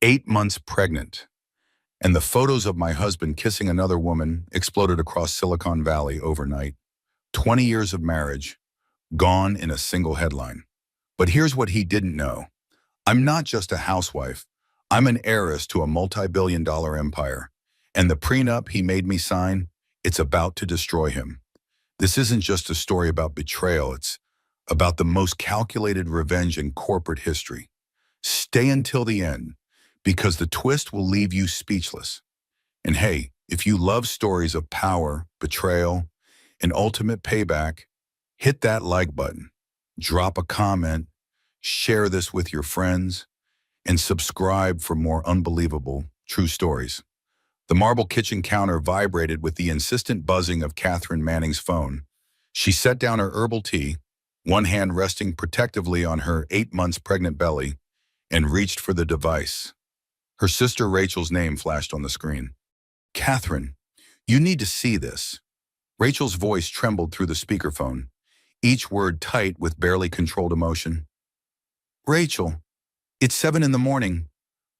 8 months pregnant, and the photos of my husband kissing another woman exploded across Silicon Valley overnight. 20 years of marriage, gone in a single headline. But here's what he didn't know. I'm not just a housewife. I'm an heiress to a multi-billion-dollar empire. And the prenup he made me sign, it's about to destroy him. This isn't just a story about betrayal. It's about the most calculated revenge in corporate history. Stay until the end, because the twist will leave you speechless. And hey, if you love stories of power, betrayal, and ultimate payback, hit that like button, drop a comment, share this with your friends, and subscribe for more unbelievable true stories. The marble kitchen counter vibrated with the insistent buzzing of Catherine Manning's phone. She set down her herbal tea, one hand resting protectively on her 8 months pregnant belly, and reached for the device. Her sister Rachel's name flashed on the screen. "Catherine, you need to see this." Rachel's voice trembled through the speakerphone, each word tight with barely controlled emotion. "Rachel, it's 7 in the morning.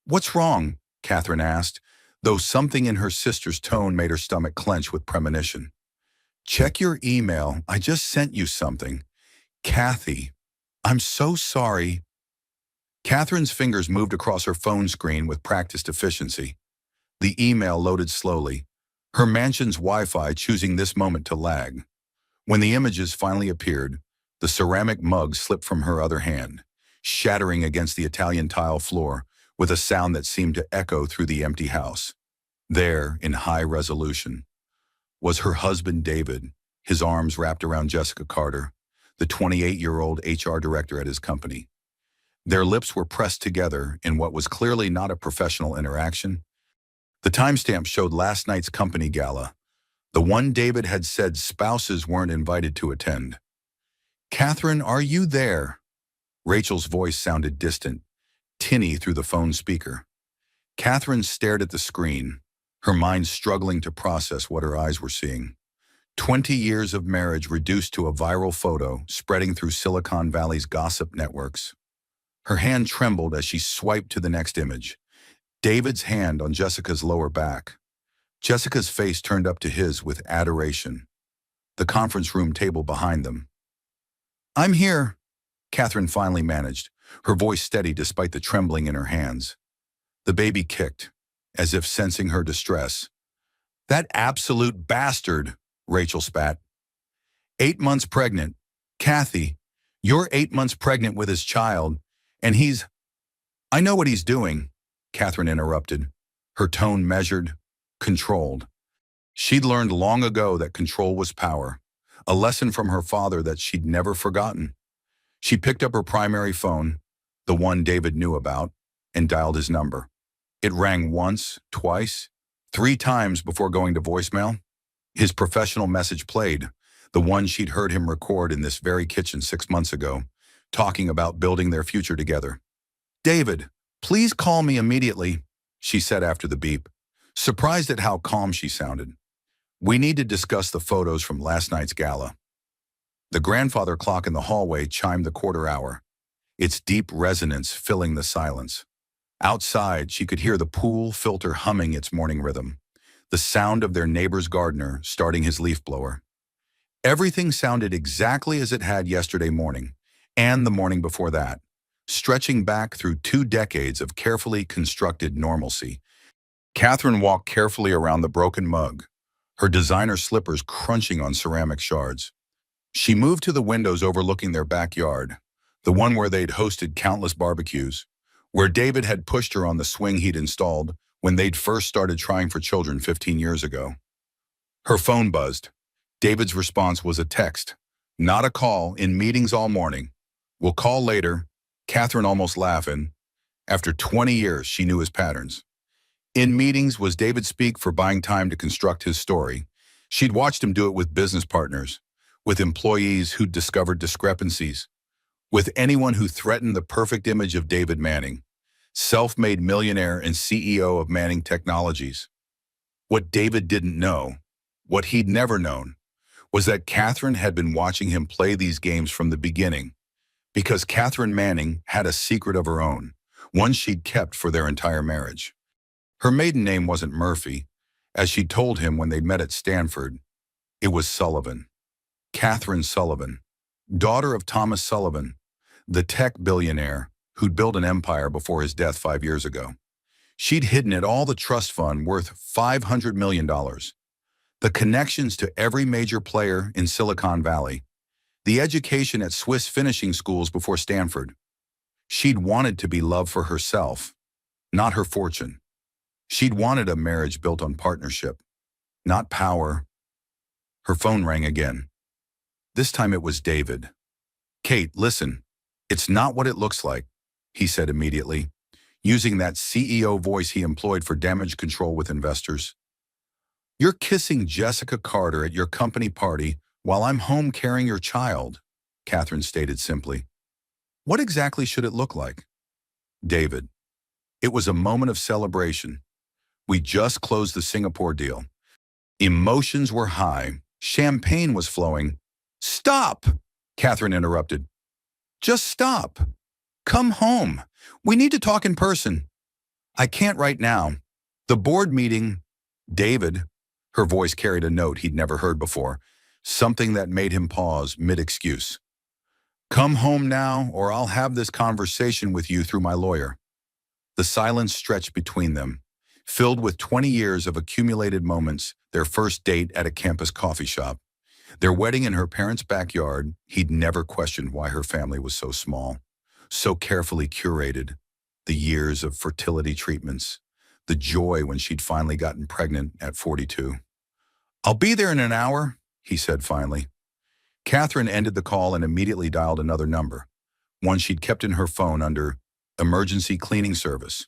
What's wrong?" Catherine asked, though something in her sister's tone made her stomach clench with premonition. "Check your email. I just sent you something. Kathy, I'm so sorry." Catherine's fingers moved across her phone screen with practiced efficiency. The email loaded slowly, her mansion's Wi-Fi choosing this moment to lag. When the images finally appeared, the ceramic mug slipped from her other hand, shattering against the Italian tile floor with a sound that seemed to echo through the empty house. There, in high resolution, was her husband David, his arms wrapped around Jessica Carter, the 28-year-old HR director at his company. Their lips were pressed together in what was clearly not a professional interaction. The timestamp showed last night's company gala, the one David had said spouses weren't invited to attend. "Catherine, are you there?" Rachel's voice sounded distant, tinny through the phone speaker. Catherine stared at the screen, her mind struggling to process what her eyes were seeing. 20 years of marriage reduced to a viral photo spreading through Silicon Valley's gossip networks. Her hand trembled as she swiped to the next image, David's hand on Jessica's lower back. Jessica's face turned up to his with adoration. The conference room table behind them. "I'm here," Catherine finally managed, her voice steady despite the trembling in her hands. The baby kicked, as if sensing her distress. "That absolute bastard," Rachel spat. 8 months pregnant. Kathy, you're 8 months pregnant with his child, and he's... "I know what he's doing," Catherine interrupted, her tone measured, controlled. She'd learned long ago that control was power, a lesson from her father that she'd never forgotten. She picked up her primary phone, the one David knew about, and dialed his number. It rang once, twice, 3 times before going to voicemail. His professional message played, the one she'd heard him record in this very kitchen 6 months ago, talking about building their future together. "David, please call me immediately," she said after the beep, surprised at how calm she sounded. "We need to discuss the photos from last night's gala." The grandfather clock in the hallway chimed the quarter hour, its deep resonance filling the silence. Outside, she could hear the pool filter humming its morning rhythm, the sound of their neighbor's gardener starting his leaf blower. Everything sounded exactly as it had yesterday morning, and the morning before that, stretching back through 2 decades of carefully constructed normalcy. Catherine walked carefully around the broken mug, her designer slippers crunching on ceramic shards. She moved to the windows overlooking their backyard, the one where they'd hosted countless barbecues, where David had pushed her on the swing he'd installed when they'd first started trying for children 15 years ago. Her phone buzzed. David's response was a text, not a call, in meetings all morning. "We'll call later," Catherine almost laughing. After 20 years, she knew his patterns. In meetings was David speak for buying time to construct his story. She'd watched him do it with business partners, with employees who'd discovered discrepancies, with anyone who threatened the perfect image of David Manning, self-made millionaire and CEO of Manning Technologies. What David didn't know, what he'd never known, was that Catherine had been watching him play these games from the beginning, because Catherine Manning had a secret of her own, one she'd kept for their entire marriage. Her maiden name wasn't Murphy, as she'd told him when they'd met at Stanford. It was Sullivan. Catherine Sullivan, daughter of Thomas Sullivan, the tech billionaire who'd built an empire before his death 5 years ago. She'd hidden it all the trust fund worth $500 million, the connections to every major player in Silicon Valley, the education at Swiss finishing schools before Stanford. She'd wanted to be loved for herself, not her fortune. She'd wanted a marriage built on partnership, not power. Her phone rang again. This time it was David. "Kate, listen, it's not what it looks like," he said immediately, using that CEO voice he employed for damage control with investors. "You're kissing Jessica Carter at your company party while I'm home carrying your child," Catherine stated simply. "What exactly should it look like?" David. It was a moment of celebration. We just closed the Singapore deal. Emotions were high. Champagne was flowing. "Stop!" Catherine interrupted. "Just stop. Come home. We need to talk in person." "I can't right now. The board meeting." "David." Her voice carried a note he'd never heard before, something that made him pause mid-excuse. "Come home now, or I'll have this conversation with you through my lawyer." The silence stretched between them, filled with 20 years of accumulated moments, their first date at a campus coffee shop, their wedding in her parents' backyard. He'd never questioned why her family was so small, so carefully curated, the years of fertility treatments, the joy when she'd finally gotten pregnant at 42. "I'll be there in an hour," he said finally. Catherine ended the call and immediately dialed another number, one she'd kept in her phone under emergency cleaning service.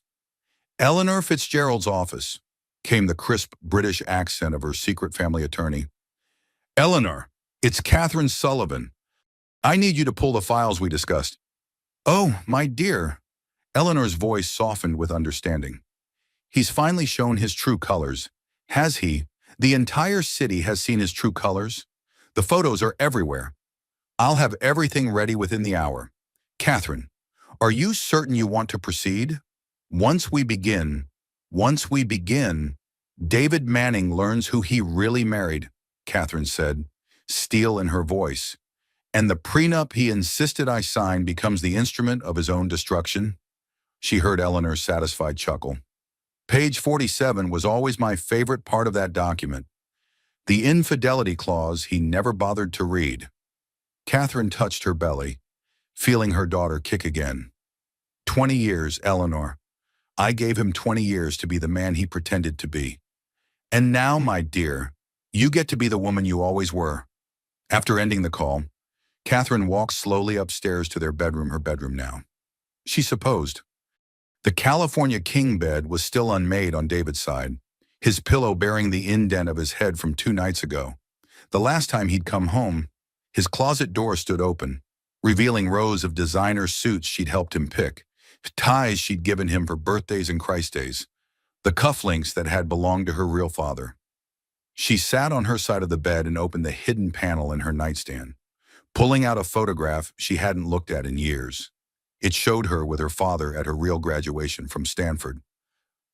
"Eleanor Fitzgerald's office," came the crisp British accent of her secret family attorney. "Eleanor, it's Catherine Sullivan. I need you to pull the files we discussed." "Oh, my dear." Eleanor's voice softened with understanding. "He's finally shown his true colors, has he? The entire city has seen his true colors. The photos are everywhere. I'll have everything ready within the hour. Catherine, are you certain you want to proceed? Once we begin, David Manning learns who he really married," Catherine said, steel in her voice. "And the prenup he insisted I sign becomes the instrument of his own destruction." She heard Eleanor's satisfied chuckle. "Page 47 was always my favorite part of that document. The infidelity clause he never bothered to read." Catherine touched her belly, feeling her daughter kick again. 20 years, Eleanor. I gave him 20 years to be the man he pretended to be. And now, my dear, you get to be the woman you always were." After ending the call, Catherine walked slowly upstairs to their bedroom, her bedroom now. She supposed. The California king bed was still unmade on David's side, his pillow bearing the indent of his head from 2 nights ago. The last time he'd come home, his closet door stood open, revealing rows of designer suits she'd helped him pick, ties she'd given him for birthdays and Christ days, the cufflinks that had belonged to her real father. She sat on her side of the bed and opened the hidden panel in her nightstand, pulling out a photograph she hadn't looked at in years. It showed her with her father at her real graduation from Stanford,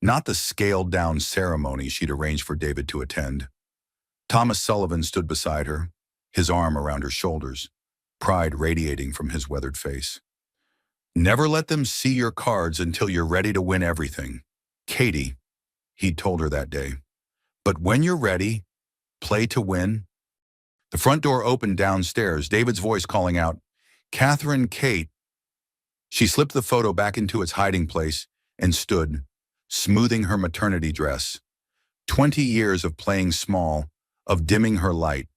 not the scaled-down ceremony she'd arranged for David to attend. Thomas Sullivan stood beside her, his arm around her shoulders, pride radiating from his weathered face. "Never let them see your cards until you're ready to win everything, Katie," he'd told her that day. "But when you're ready, play to win." The front door opened downstairs, David's voice calling out, "Catherine, Kate." She slipped the photo back into its hiding place and stood, smoothing her maternity dress. 20 years of playing small, of dimming her light,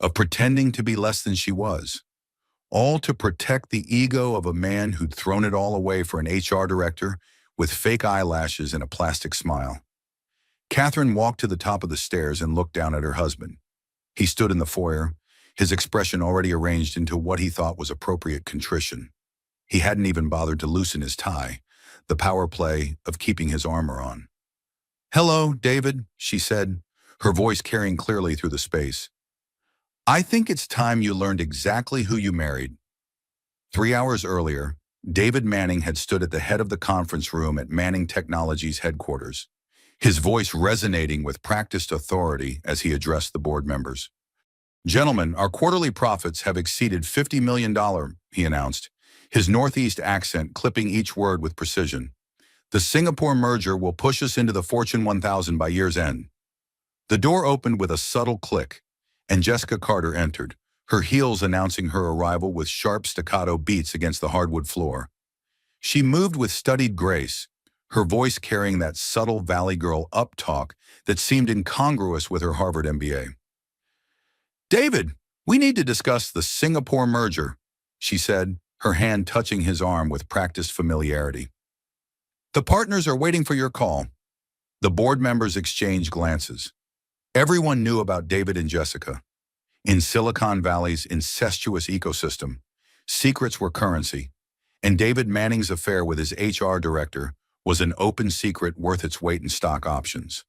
of pretending to be less than she was. All to protect the ego of a man who'd thrown it all away for an HR director with fake eyelashes and a plastic smile. Catherine walked to the top of the stairs and looked down at her husband. He stood in the foyer, his expression already arranged into what he thought was appropriate contrition. He hadn't even bothered to loosen his tie, the power play of keeping his armor on. "Hello, David," she said, her voice carrying clearly through the space. "I think it's time you learned exactly who you married." 3 hours earlier, David Manning had stood at the head of the conference room at Manning Technologies headquarters, his voice resonating with practiced authority as he addressed the board members. "Gentlemen, our quarterly profits have exceeded $50 million, he announced, his Northeast accent clipping each word with precision. "The Singapore merger will push us into the Fortune 1000 by year's end." The door opened with a subtle click, and Jessica Carter entered, her heels announcing her arrival with sharp staccato beats against the hardwood floor. She moved with studied grace, her voice carrying that subtle Valley Girl up-talk that seemed incongruous with her Harvard MBA. "David, we need to discuss the Singapore merger," she said, her hand touching his arm with practiced familiarity. "The partners are waiting for your call." The board members exchanged glances. Everyone knew about David and Jessica. In Silicon Valley's incestuous ecosystem, secrets were currency, and David Manning's affair with his HR director was an open secret worth its weight in stock options.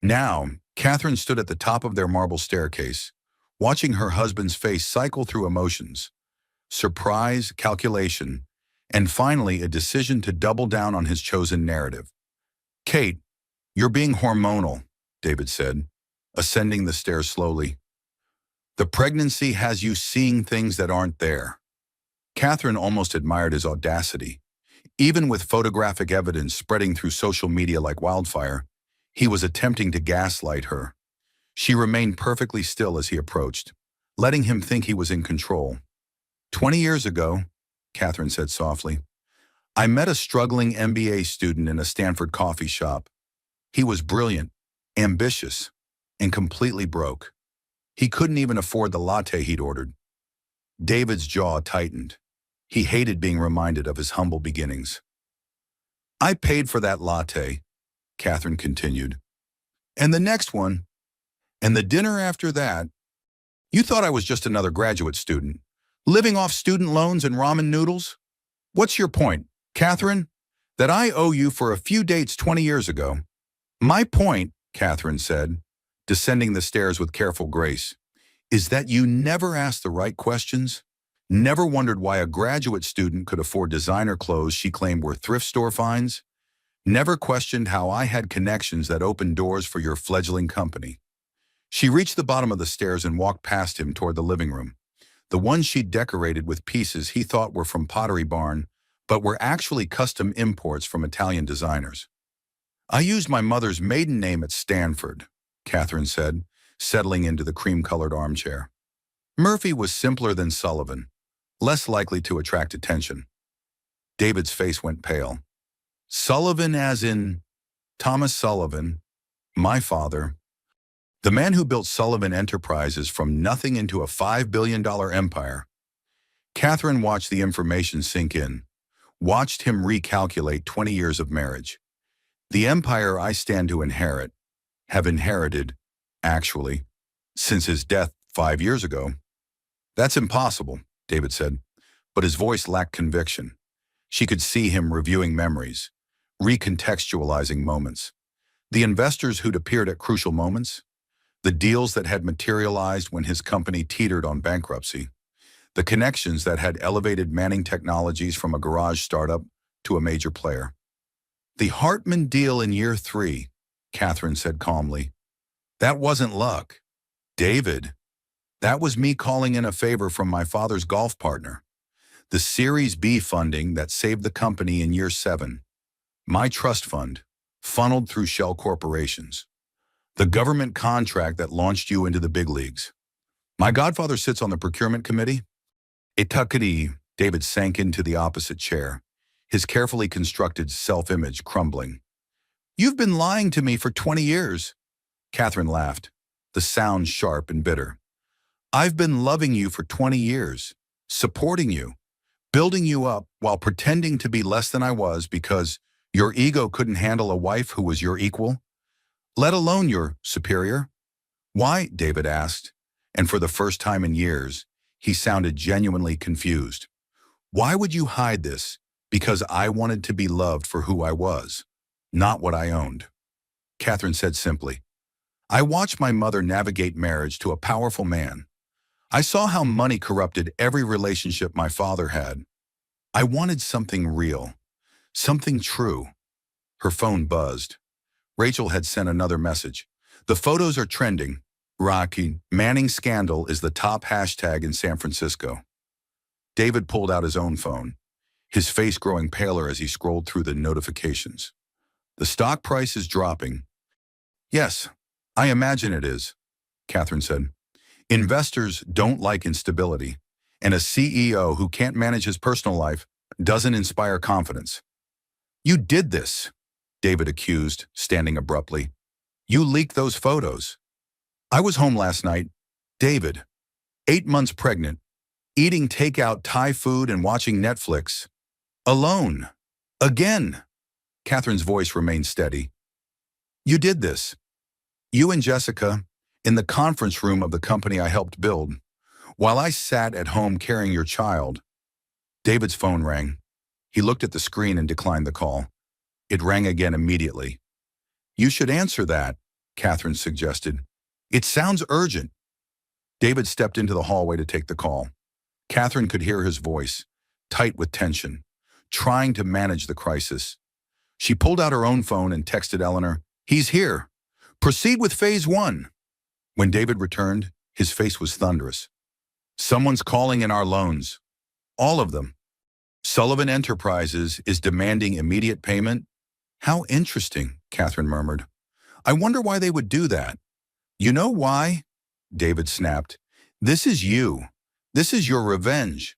Now, Catherine stood at the top of their marble staircase, watching her husband's face cycle through emotions: surprise, calculation, and finally a decision to double down on his chosen narrative. "Kate, you're being hormonal," David said, ascending the stairs slowly. "The pregnancy has you seeing things that aren't there." Catherine almost admired his audacity. Even with photographic evidence spreading through social media like wildfire, he was attempting to gaslight her. She remained perfectly still as he approached, letting him think he was in control. "20 years ago," Catherine said softly, "I met a struggling MBA student in a Stanford coffee shop. He was brilliant, ambitious, and completely broke. He couldn't even afford the latte he'd ordered." David's jaw tightened. He hated being reminded of his humble beginnings. "I paid for that latte," Catherine continued. "And the next one. And the dinner after that. You thought I was just another graduate student, living off student loans and ramen noodles? What's your point, Catherine? That I owe you for a few dates 20 years ago." "My point," Catherine said, descending the stairs with careful grace, "is that you never asked the right questions, never wondered why a graduate student could afford designer clothes she claimed were thrift store finds, never questioned how I had connections that opened doors for your fledgling company." She reached the bottom of the stairs and walked past him toward the living room, the one she'd decorated with pieces he thought were from Pottery Barn, but were actually custom imports from Italian designers. "I used my mother's maiden name at Stanford," Catherine said, settling into the cream-colored armchair. "Murphy was simpler than Sullivan, less likely to attract attention." David's face went pale. "Sullivan as in Thomas Sullivan, my father. The man who built Sullivan Enterprises from nothing into a $5 billion empire." Catherine watched the information sink in, watched him recalculate 20 years of marriage. "The empire I stand to inherit, have inherited, actually, since his death 5 years ago." "That's impossible," David said, but his voice lacked conviction. She could see him reviewing memories, recontextualizing moments. The investors who'd appeared at crucial moments, the deals that had materialized when his company teetered on bankruptcy, the connections that had elevated Manning Technologies from a garage startup to a major player. "The Hartman deal in year 3, Catherine said calmly. "That wasn't luck, David. That was me calling in a favor from my father's golf partner. The Series B funding that saved the company in year 7. My trust fund, funneled through shell corporations. The government contract that launched you into the big leagues. My godfather sits on the procurement committee." Itakari, David sank into the opposite chair, his carefully constructed self-image crumbling. "You've been lying to me for 20 years. Catherine laughed, the sound sharp and bitter. "I've been loving you for 20 years, supporting you, building you up while pretending to be less than I was because your ego couldn't handle a wife who was your equal, let alone your superior." "Why?" David asked, and for the first time in years, he sounded genuinely confused. "Why would you hide this? Because I wanted to be loved for who I was, not what I owned." Catherine said simply, "I watched my mother navigate marriage to a powerful man. I saw how money corrupted every relationship my father had. I wanted something real, something true. Her phone buzzed. Rachel had sent another message. The photos are trending. Rocky, Manning scandal is the top hashtag in San Francisco. David pulled out his own phone, his face growing paler as he scrolled through the notifications. The stock price is dropping. Yes, I imagine it is, Catherine said. Investors don't like instability, and a CEO who can't manage his personal life doesn't inspire confidence. You did this, David accused, standing abruptly. You leaked those photos. I was home last night. David, 8 months pregnant, eating takeout Thai food and watching Netflix. Alone. Again. Catherine's voice remained steady. You did this. You and Jessica, in the conference room of the company I helped build, while I sat at home carrying your child. David's phone rang. He looked at the screen and declined the call. It rang again immediately. You should answer that, Catherine suggested. It sounds urgent. David stepped into the hallway to take the call. Catherine could hear his voice, tight with tension, trying to manage the crisis. She pulled out her own phone and texted Eleanor, He's here. Proceed with phase 1. When David returned, his face was thunderous. Someone's calling in our loans. All of them. Sullivan Enterprises is demanding immediate payment. How interesting, Catherine murmured. I wonder why they would do that. You know why? David snapped. This is you. This is your revenge.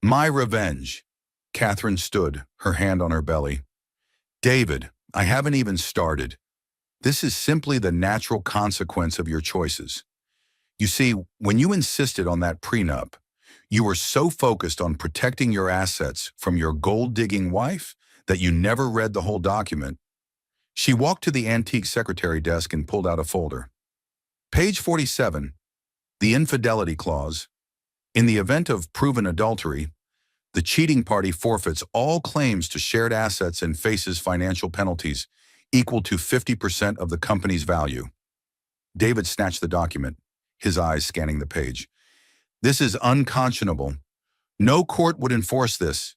My revenge. Catherine stood, her hand on her belly. David, I haven't even started. This is simply the natural consequence of your choices. You see, when you insisted on that prenup, you were so focused on protecting your assets from your gold-digging wife that you never read the whole document. She walked to the antique secretary desk and pulled out a folder. Page 47, the infidelity clause. In the event of proven adultery, the cheating party forfeits all claims to shared assets and faces financial penalties equal to 50% of the company's value. David snatched the document, his eyes scanning the page. This is unconscionable. No court would enforce this.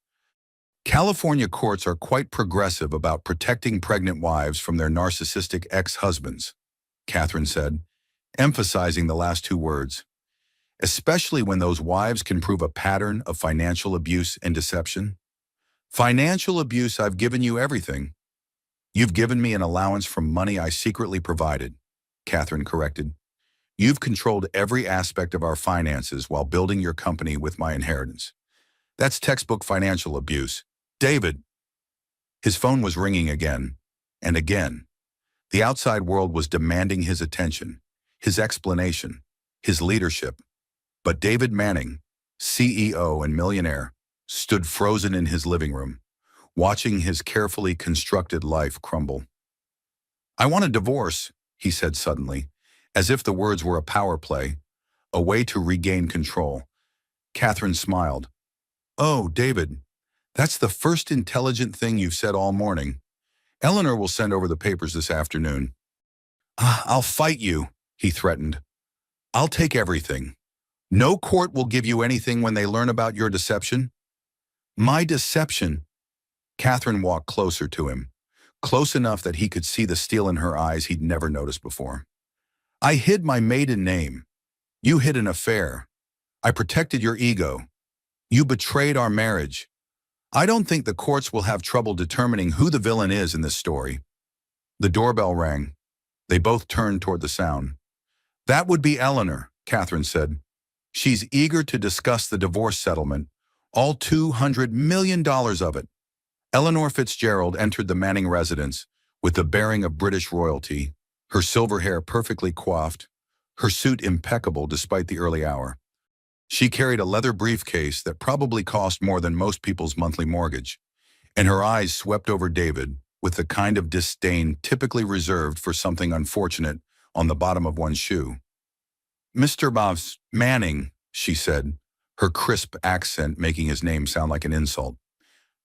California courts are quite progressive about protecting pregnant wives from their narcissistic ex-husbands, Catherine said, emphasizing the last 2 words. Especially when those wives can prove a pattern of financial abuse and deception. Financial abuse, I've given you everything. You've given me an allowance from money I secretly provided, Catherine corrected. You've controlled every aspect of our finances while building your company with my inheritance. That's textbook financial abuse. David. His phone was ringing again and again. The outside world was demanding his attention, his explanation, his leadership. But David Manning, CEO and Millionaire, stood frozen in his living room, watching his carefully constructed life crumble. I want a divorce, he said suddenly, as if the words were a power play, a way to regain control. Catherine smiled. Oh, David, that's the first intelligent thing you've said all morning. Eleanor will send over the papers this afternoon. I'll fight you, he threatened. I'll take everything. No court will give you anything when they learn about your deception. My deception. Catherine walked closer to him, close enough that he could see the steel in her eyes he'd never noticed before. I hid my maiden name. You hid an affair. I protected your ego. You betrayed our marriage. I don't think the courts will have trouble determining who the villain is in this story. The doorbell rang. They both turned toward the sound. That would be Eleanor, Catherine said. She's eager to discuss the divorce settlement, all $200 million of it. Eleanor Fitzgerald entered the Manning residence with the bearing of British royalty, her silver hair perfectly coiffed, her suit impeccable despite the early hour. She carried a leather briefcase that probably cost more than most people's monthly mortgage, and her eyes swept over David with the kind of disdain typically reserved for something unfortunate on the bottom of one's shoe. Mr. Bobs Manning, she said, her crisp accent making his name sound like an insult.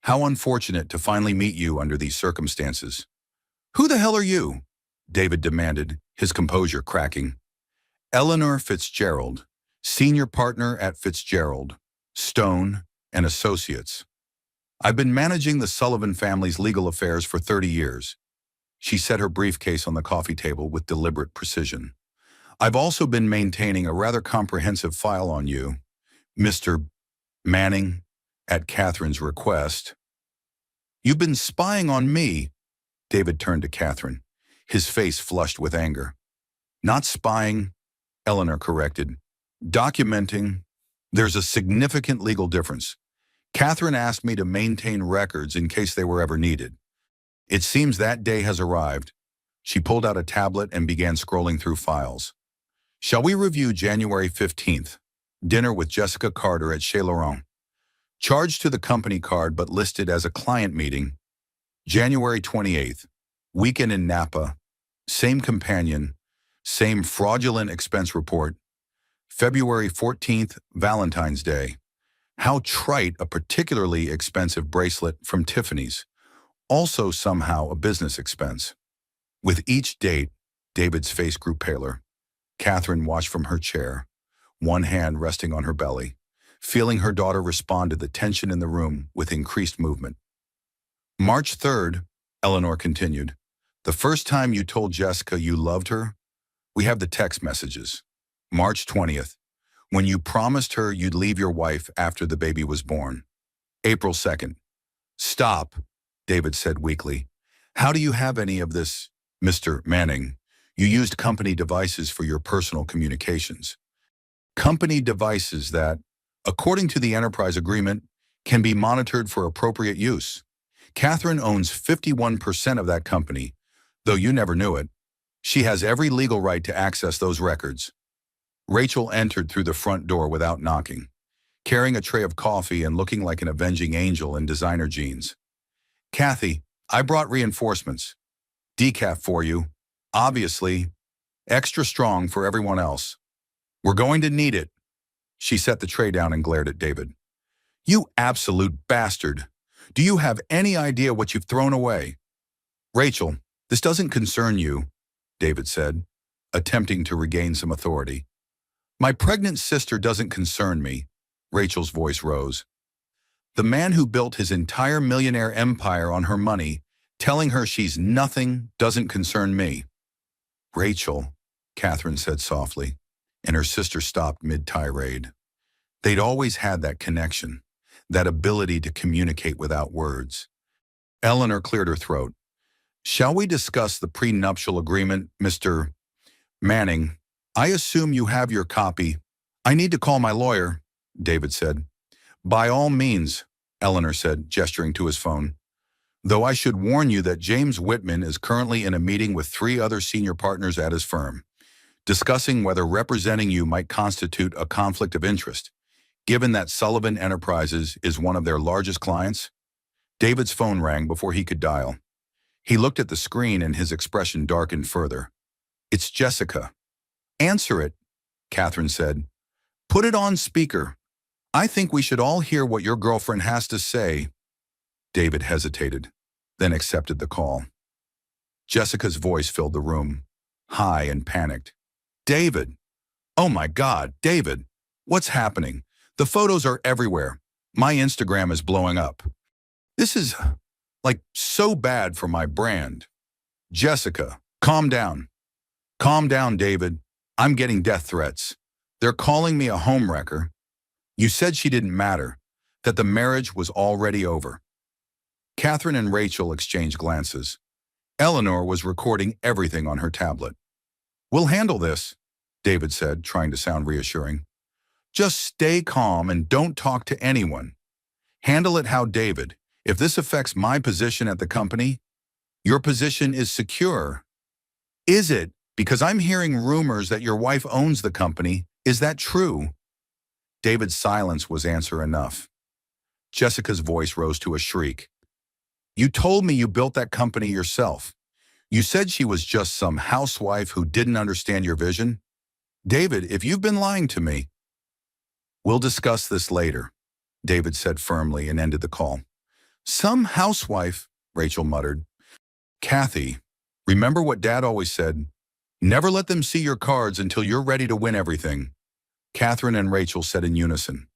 How unfortunate to finally meet you under these circumstances. Who the hell are you? David demanded, his composure cracking. Eleanor Fitzgerald, senior partner at Fitzgerald, Stone and Associates. I've been managing the Sullivan family's legal affairs for 30 years. She set her briefcase on the coffee table with deliberate precision. I've also been maintaining a rather comprehensive file on you, Mr. Manning, at Catherine's request. You've been spying on me. David turned to Catherine, his face flushed with anger. Not spying, Eleanor corrected. Documenting. There's a significant legal difference. Catherine asked me to maintain records in case they were ever needed. It seems that day has arrived. She pulled out a tablet and began scrolling through files. Shall we review January 15th? Dinner with Jessica Carter at Chez Laurent. Charged to the company card but listed as a client meeting. January 28th. Weekend in Napa. Same companion. Same fraudulent expense report. February 14th, Valentine's Day. How trite, a particularly expensive bracelet from Tiffany's. Also somehow a business expense. With each date, David's face grew paler. Catherine watched from her chair, one hand resting on her belly, feeling her daughter respond to the tension in the room with increased movement. March 3rd, Eleanor continued. The first time you told Jessica you loved her, we have the text messages. March 20th, when you promised her you'd leave your wife after the baby was born. April 2nd. Stop, David said weakly. How do you have any of this, Mr. Manning? You used company devices for your personal communications. Company devices that, according to the enterprise agreement, can be monitored for appropriate use. Catherine owns 51% of that company, though you never knew it. She has every legal right to access those records. Rachel entered through the front door without knocking, carrying a tray of coffee and looking like an avenging angel in designer jeans. Kathy, I brought reinforcements. Decaf for you. Obviously, extra strong for everyone else. We're going to need it. She set the tray down and glared at David. You absolute bastard. Do you have any idea what you've thrown away? Rachel, this doesn't concern you, David said, attempting to regain some authority. My pregnant sister doesn't concern me, Rachel's voice rose. The man who built his entire millionaire empire on her money, telling her she's nothing, doesn't concern me. Rachel, Catherine said softly, and her sister stopped mid-tirade. They'd always had that connection, that ability to communicate without words. Eleanor cleared her throat. Shall we discuss the prenuptial agreement, Mr. Manning? I assume you have your copy. I need to call my lawyer, David said. By all means, Eleanor said, gesturing to his phone. Though I should warn you that James Whitman is currently in a meeting with 3 other senior partners at his firm, discussing whether representing you might constitute a conflict of interest, given that Sullivan Enterprises is one of their largest clients. David's phone rang before he could dial. He looked at the screen and his expression darkened further. It's Jessica. Answer it, Catherine said. Put it on speaker. I think we should all hear what your girlfriend has to say. David hesitated, then accepted the call. Jessica's voice filled the room, high and panicked. David! Oh my God, David! What's happening? The photos are everywhere. My Instagram is blowing up. This is, so bad for my brand. Jessica, calm down. Calm down, David. I'm getting death threats. They're calling me a homewrecker. You said she didn't matter, that the marriage was already over. Catherine and Rachel exchanged glances. Eleanor was recording everything on her tablet. We'll handle this, David said, trying to sound reassuring. Just stay calm and don't talk to anyone. Handle it how David. If this affects my position at the company, your position is secure. Is it? Because I'm hearing rumors that your wife owns the company. Is that true? David's silence was answer enough. Jessica's voice rose to a shriek. You told me you built that company yourself. You said she was just some housewife who didn't understand your vision. David, if you've been lying to me. We'll discuss this later, David said firmly and ended the call. Some housewife, Rachel muttered. Kathy, remember what Dad always said? Never let them see your cards until you're ready to win everything. Catherine and Rachel said in unison.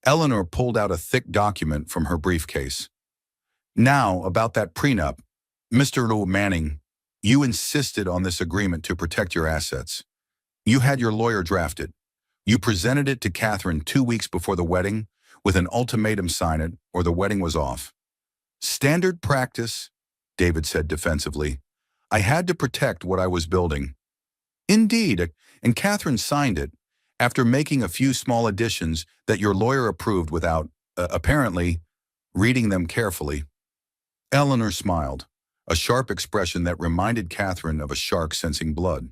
Eleanor pulled out a thick document from her briefcase. Now, about that prenup. Mr. Manning, you insisted on this agreement to protect your assets. You had your lawyer draft it. You presented it to Catherine 2 weeks before the wedding with an ultimatum: sign it or the wedding was off. Standard practice, David said defensively. I had to protect what I was building. Indeed, and Catherine signed it after making a few small additions that your lawyer approved without, apparently, reading them carefully. Eleanor smiled, a sharp expression that reminded Catherine of a shark sensing blood.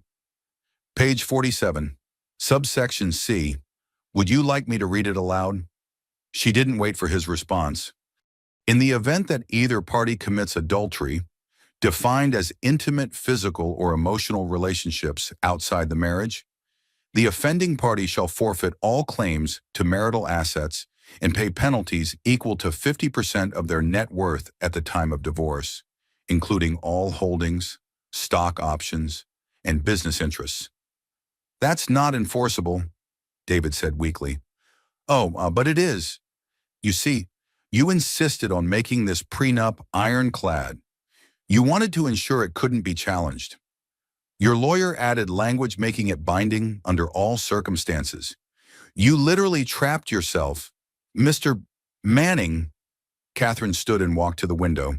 Page 47, subsection C. Would you like me to read it aloud? She didn't wait for his response. In the event that either party commits adultery, defined as intimate physical or emotional relationships outside the marriage, the offending party shall forfeit all claims to marital assets and pay penalties equal to 50% of their net worth at the time of divorce, including all holdings, stock options, and business interests. That's not enforceable, David said weakly. Oh, but it is. You see, you insisted on making this prenup ironclad. You wanted to ensure it couldn't be challenged. Your lawyer added language making it binding under all circumstances. You literally trapped yourself. Mr. Manning, Catherine stood and walked to the window,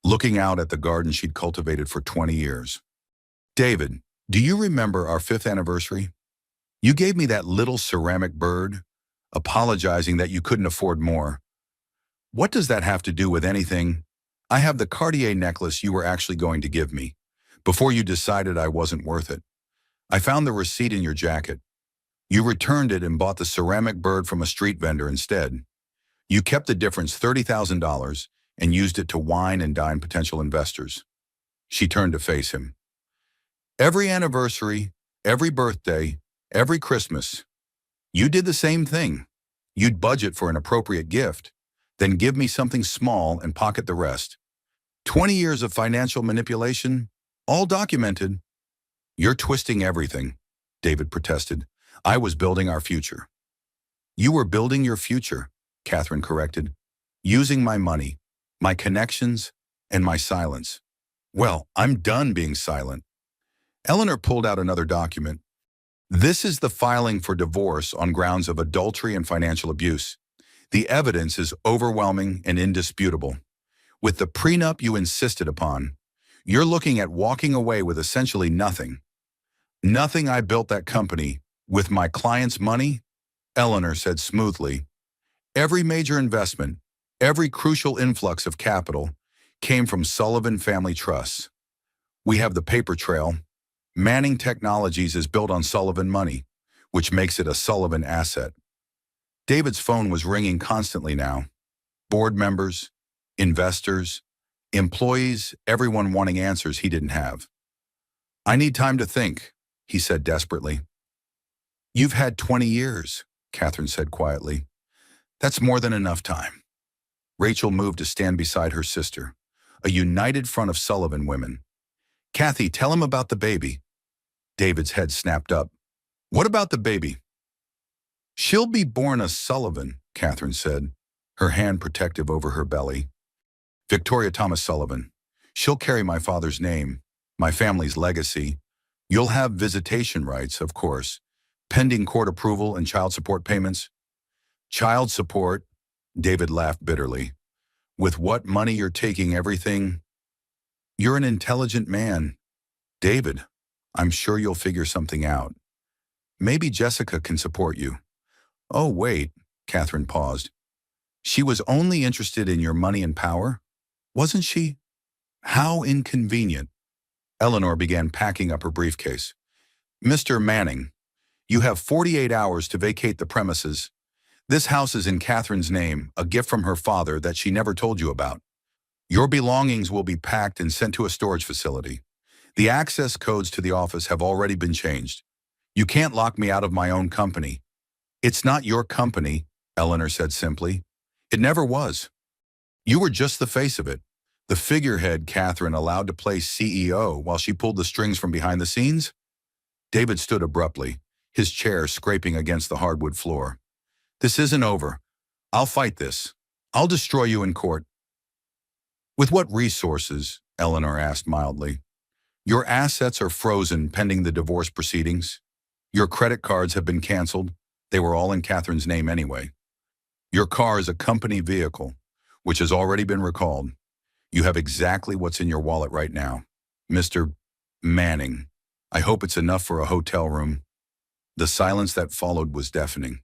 looking out at the garden she'd cultivated for 20 years. David, do you remember our 5th anniversary? You gave me that little ceramic bird, apologizing that you couldn't afford more. What does that have to do with anything? I have the Cartier necklace you were actually going to give me, before you decided I wasn't worth it. I found the receipt in your jacket. You returned it and bought the ceramic bird from a street vendor instead. You kept the difference, $30,000, and used it to wine and dine potential investors. She turned to face him. Every anniversary, every birthday, every Christmas, you did the same thing. You'd budget for an appropriate gift, then give me something small and pocket the rest. 20 years of financial manipulation, all documented. You're twisting everything, David protested. I was building our future. You were building your future, Catherine corrected, using my money, my connections, and my silence. Well, I'm done being silent. Eleanor pulled out another document. This is the filing for divorce on grounds of adultery and financial abuse. The evidence is overwhelming and indisputable. With the prenup you insisted upon, you're looking at walking away with essentially nothing. Nothing. I built that company with my client's money, Eleanor said smoothly. Every major investment, every crucial influx of capital came from Sullivan Family Trusts. We have the paper trail. Manning Technologies is built on Sullivan money, which makes it a Sullivan asset. David's phone was ringing constantly now. Board members, investors, employees, everyone wanting answers he didn't have. I need time to think, he said desperately. You've had 20 years, Catherine said quietly. That's more than enough time. Rachel moved to stand beside her sister, a united front of Sullivan women. Kathy, tell him about the baby. David's head snapped up. What about the baby? She'll be born a Sullivan, Catherine said, her hand protective over her belly. Victoria Thomas Sullivan. She'll carry my father's name, my family's legacy. You'll have visitation rights, of course, pending court approval and child support payments. Child support, David laughed bitterly. With what money you're taking everything? You're an intelligent man. David, I'm sure you'll figure something out. Maybe Jessica can support you. Oh, wait, Catherine paused. She was only interested in your money and power, wasn't she? How inconvenient. Eleanor began packing up her briefcase. Mr. Manning, you have 48 hours to vacate the premises. This house is in Catherine's name, a gift from her father that she never told you about. Your belongings will be packed and sent to a storage facility. The access codes to the office have already been changed. You can't lock me out of my own company. It's not your company, Eleanor said simply. It never was. You were just the face of it, the figurehead Catherine allowed to play CEO while she pulled the strings from behind the scenes. David stood abruptly, his chair scraping against the hardwood floor. This isn't over. I'll fight this. I'll destroy you in court. With what resources? Eleanor asked mildly. Your assets are frozen pending the divorce proceedings. Your credit cards have been canceled. They were all in Catherine's name anyway. Your car is a company vehicle, which has already been recalled. You have exactly what's in your wallet right now. Mr. Manning, I hope it's enough for a hotel room. The silence that followed was deafening.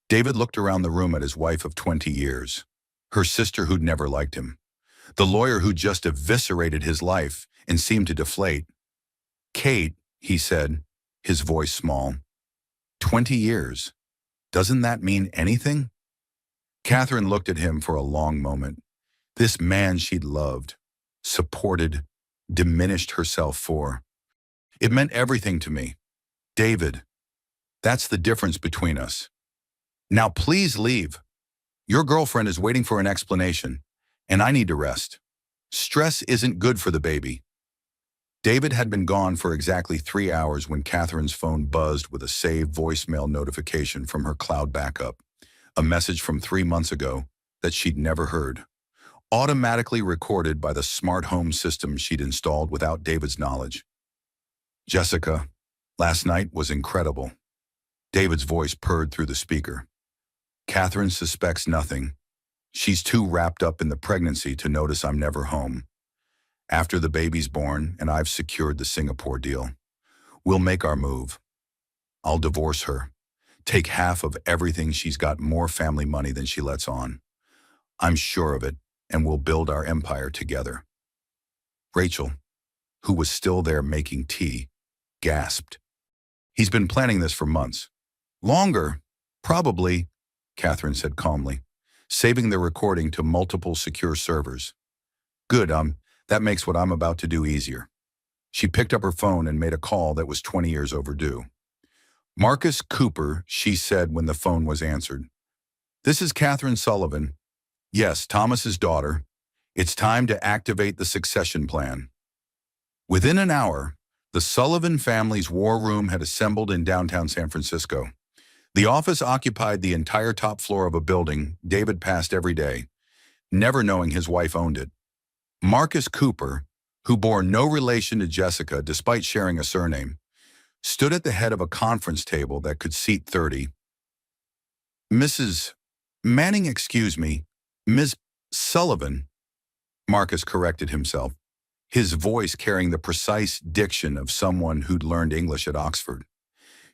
David looked around the room at his wife of 20 years, her sister who'd never liked him, the lawyer who just eviscerated his life and seemed to deflate. Kate, he said, his voice small. 20 years. Doesn't that mean anything? Catherine looked at him for a long moment. This man she'd loved, supported, diminished herself for. It meant everything to me. David, that's the difference between us. Now please leave. Your girlfriend is waiting for an explanation, and I need to rest. Stress isn't good for the baby. David had been gone for exactly 3 hours when Catherine's phone buzzed with a saved voicemail notification from her cloud backup, a message from 3 months ago that she'd never heard, automatically recorded by the smart home system she'd installed without David's knowledge. Jessica, last night was incredible. David's voice purred through the speaker. Catherine suspects nothing. She's too wrapped up in the pregnancy to notice I'm never home. After the baby's born and I've secured the Singapore deal, we'll make our move. I'll divorce her, take half of everything. She's got more family money than she lets on. I'm sure of it, and we'll build our empire together. Rachel, who was still there making tea, gasped. He's been planning this for months. Longer, probably, Catherine said calmly, saving the recording to multiple secure servers. Good, that makes what I'm about to do easier. She picked up her phone and made a call that was 20 years overdue. Marcus Cooper, she said when the phone was answered. This is Catherine Sullivan. Yes, Thomas's daughter. It's time to activate the succession plan. Within an hour, the Sullivan family's war room had assembled in downtown San Francisco. The office occupied the entire top floor of a building David passed every day, never knowing his wife owned it. Marcus Cooper, who bore no relation to Jessica despite sharing a surname, stood at the head of a conference table that could seat 30. Mrs. Manning, excuse me, Ms. Sullivan, Marcus corrected himself, his voice carrying the precise diction of someone who'd learned English at Oxford.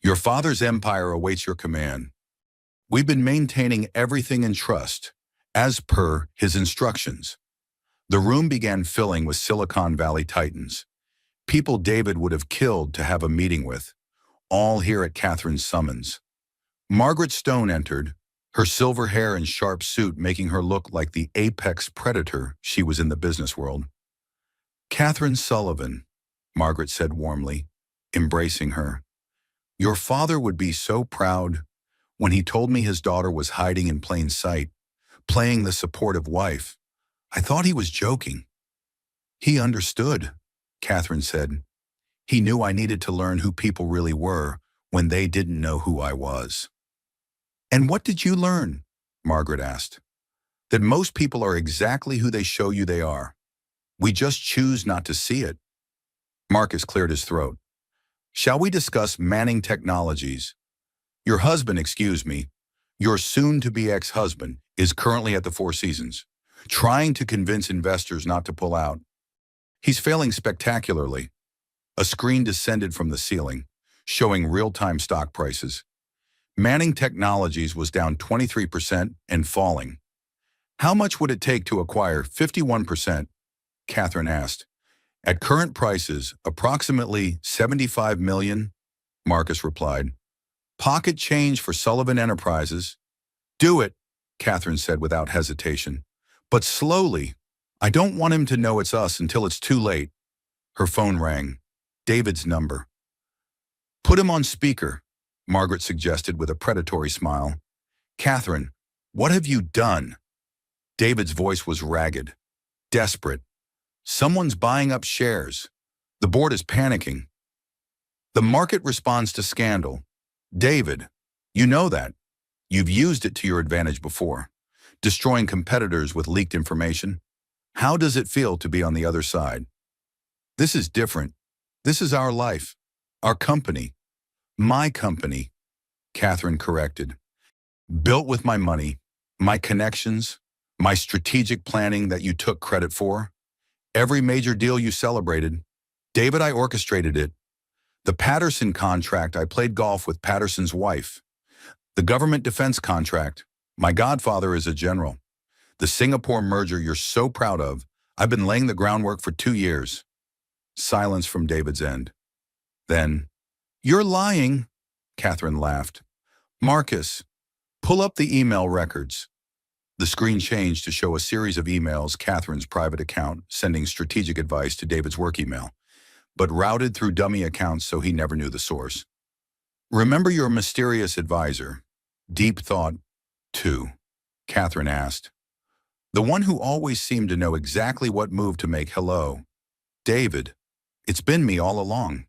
Your father's empire awaits your command. We've been maintaining everything in trust, as per his instructions. The room began filling with Silicon Valley titans, people David would have killed to have a meeting with, all here at Catherine's summons. Margaret Stone entered, her silver hair and sharp suit making her look like the apex predator she was in the business world. Catherine Sullivan, Margaret said warmly, embracing her. Your father would be so proud. When he told me his daughter was hiding in plain sight, playing the supportive wife, I thought he was joking. He understood, Catherine said. He knew I needed to learn who people really were when they didn't know who I was. And what did you learn? Margaret asked. That most people are exactly who they show you they are. We just choose not to see it. Marcus cleared his throat. Shall we discuss Manning Technologies? Your husband, excuse me, your soon-to-be ex-husband, is currently at the Four Seasons, trying to convince investors not to pull out. He's failing spectacularly. A screen descended from the ceiling, showing real-time stock prices. Manning Technologies was down 23% and falling. How much would it take to acquire 51%? Catherine asked. At current prices, approximately $75 million, Marcus replied. Pocket change for Sullivan Enterprises. Do it, Catherine said without hesitation. But slowly. I don't want him to know it's us until it's too late. Her phone rang. David's number. Put him on speaker, Margaret suggested with a predatory smile. Catherine, what have you done? David's voice was ragged, desperate. Someone's buying up shares. The board is panicking. The market responds to scandal. David, you know that. You've used it to your advantage before. destroying competitors with leaked information. How does it feel to be on the other side? This is different. This is our life, our company, my company, Catherine corrected. Built with my money, my connections, my strategic planning that you took credit for. Every major deal you celebrated, David, I orchestrated it. The Patterson contract, I played golf with Patterson's wife. The government defense contract, my godfather is a general. The Singapore merger you're so proud of, I've been laying the groundwork for 2 years. Silence from David's end. Then, you're lying, Catherine laughed. Marcus, pull up the email records. The screen changed to show a series of emails, Catherine's private account, sending strategic advice to David's work email, but routed through dummy accounts so he never knew the source. Remember your mysterious advisor? Deep thought, too, Catherine asked. The one who always seemed to know exactly what move to make. Hello. David, it's been me all along.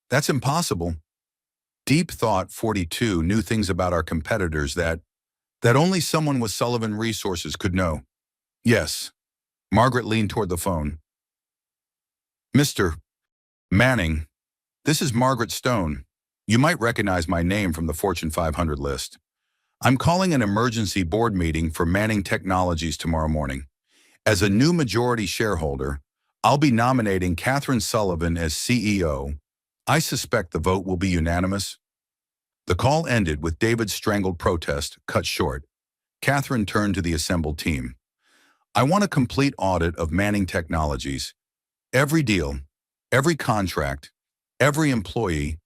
That's impossible. Deep thought 42 knew things about our competitors that only someone with Sullivan resources could know. Yes. Margaret leaned toward the phone. Mr. Manning, this is Margaret Stone. You might recognize my name from the Fortune 500 list. I'm calling an emergency board meeting for Manning Technologies tomorrow morning. As a new majority shareholder, I'll be nominating Catherine Sullivan as CEO. I suspect the vote will be unanimous. The call ended with David's strangled protest cut short. Catherine turned to the assembled team. I want a complete audit of Manning Technologies. Every deal, every contract, every employee.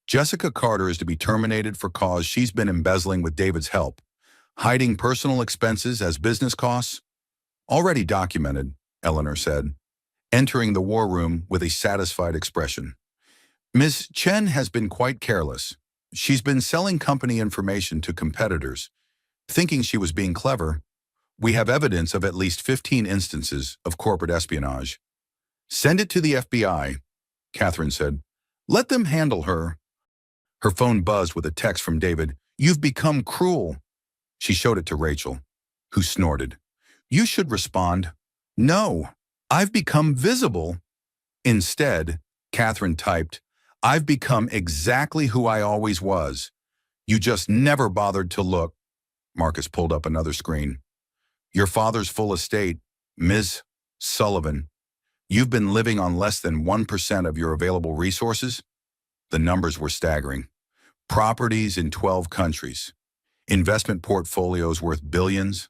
Jessica Carter is to be terminated for cause she's been embezzling with David's help, hiding personal expenses as business costs. Already documented, Eleanor said, entering the war room with a satisfied expression. Ms. Chen has been quite careless. She's been selling company information to competitors, thinking she was being clever. We have evidence of at least 15 instances of corporate espionage. Send it to the FBI, Catherine said. Let them handle her. Her phone buzzed with a text from David. You've become cruel. She showed it to Rachel, who snorted. You should respond. No, I've become visible. Instead, Catherine typed, I've become exactly who I always was. You just never bothered to look. Marcus pulled up another screen. Your father's full estate, Ms. Sullivan. You've been living on less than 1% of your available resources? The numbers were staggering. Properties in 12 countries, investment portfolios worth billions,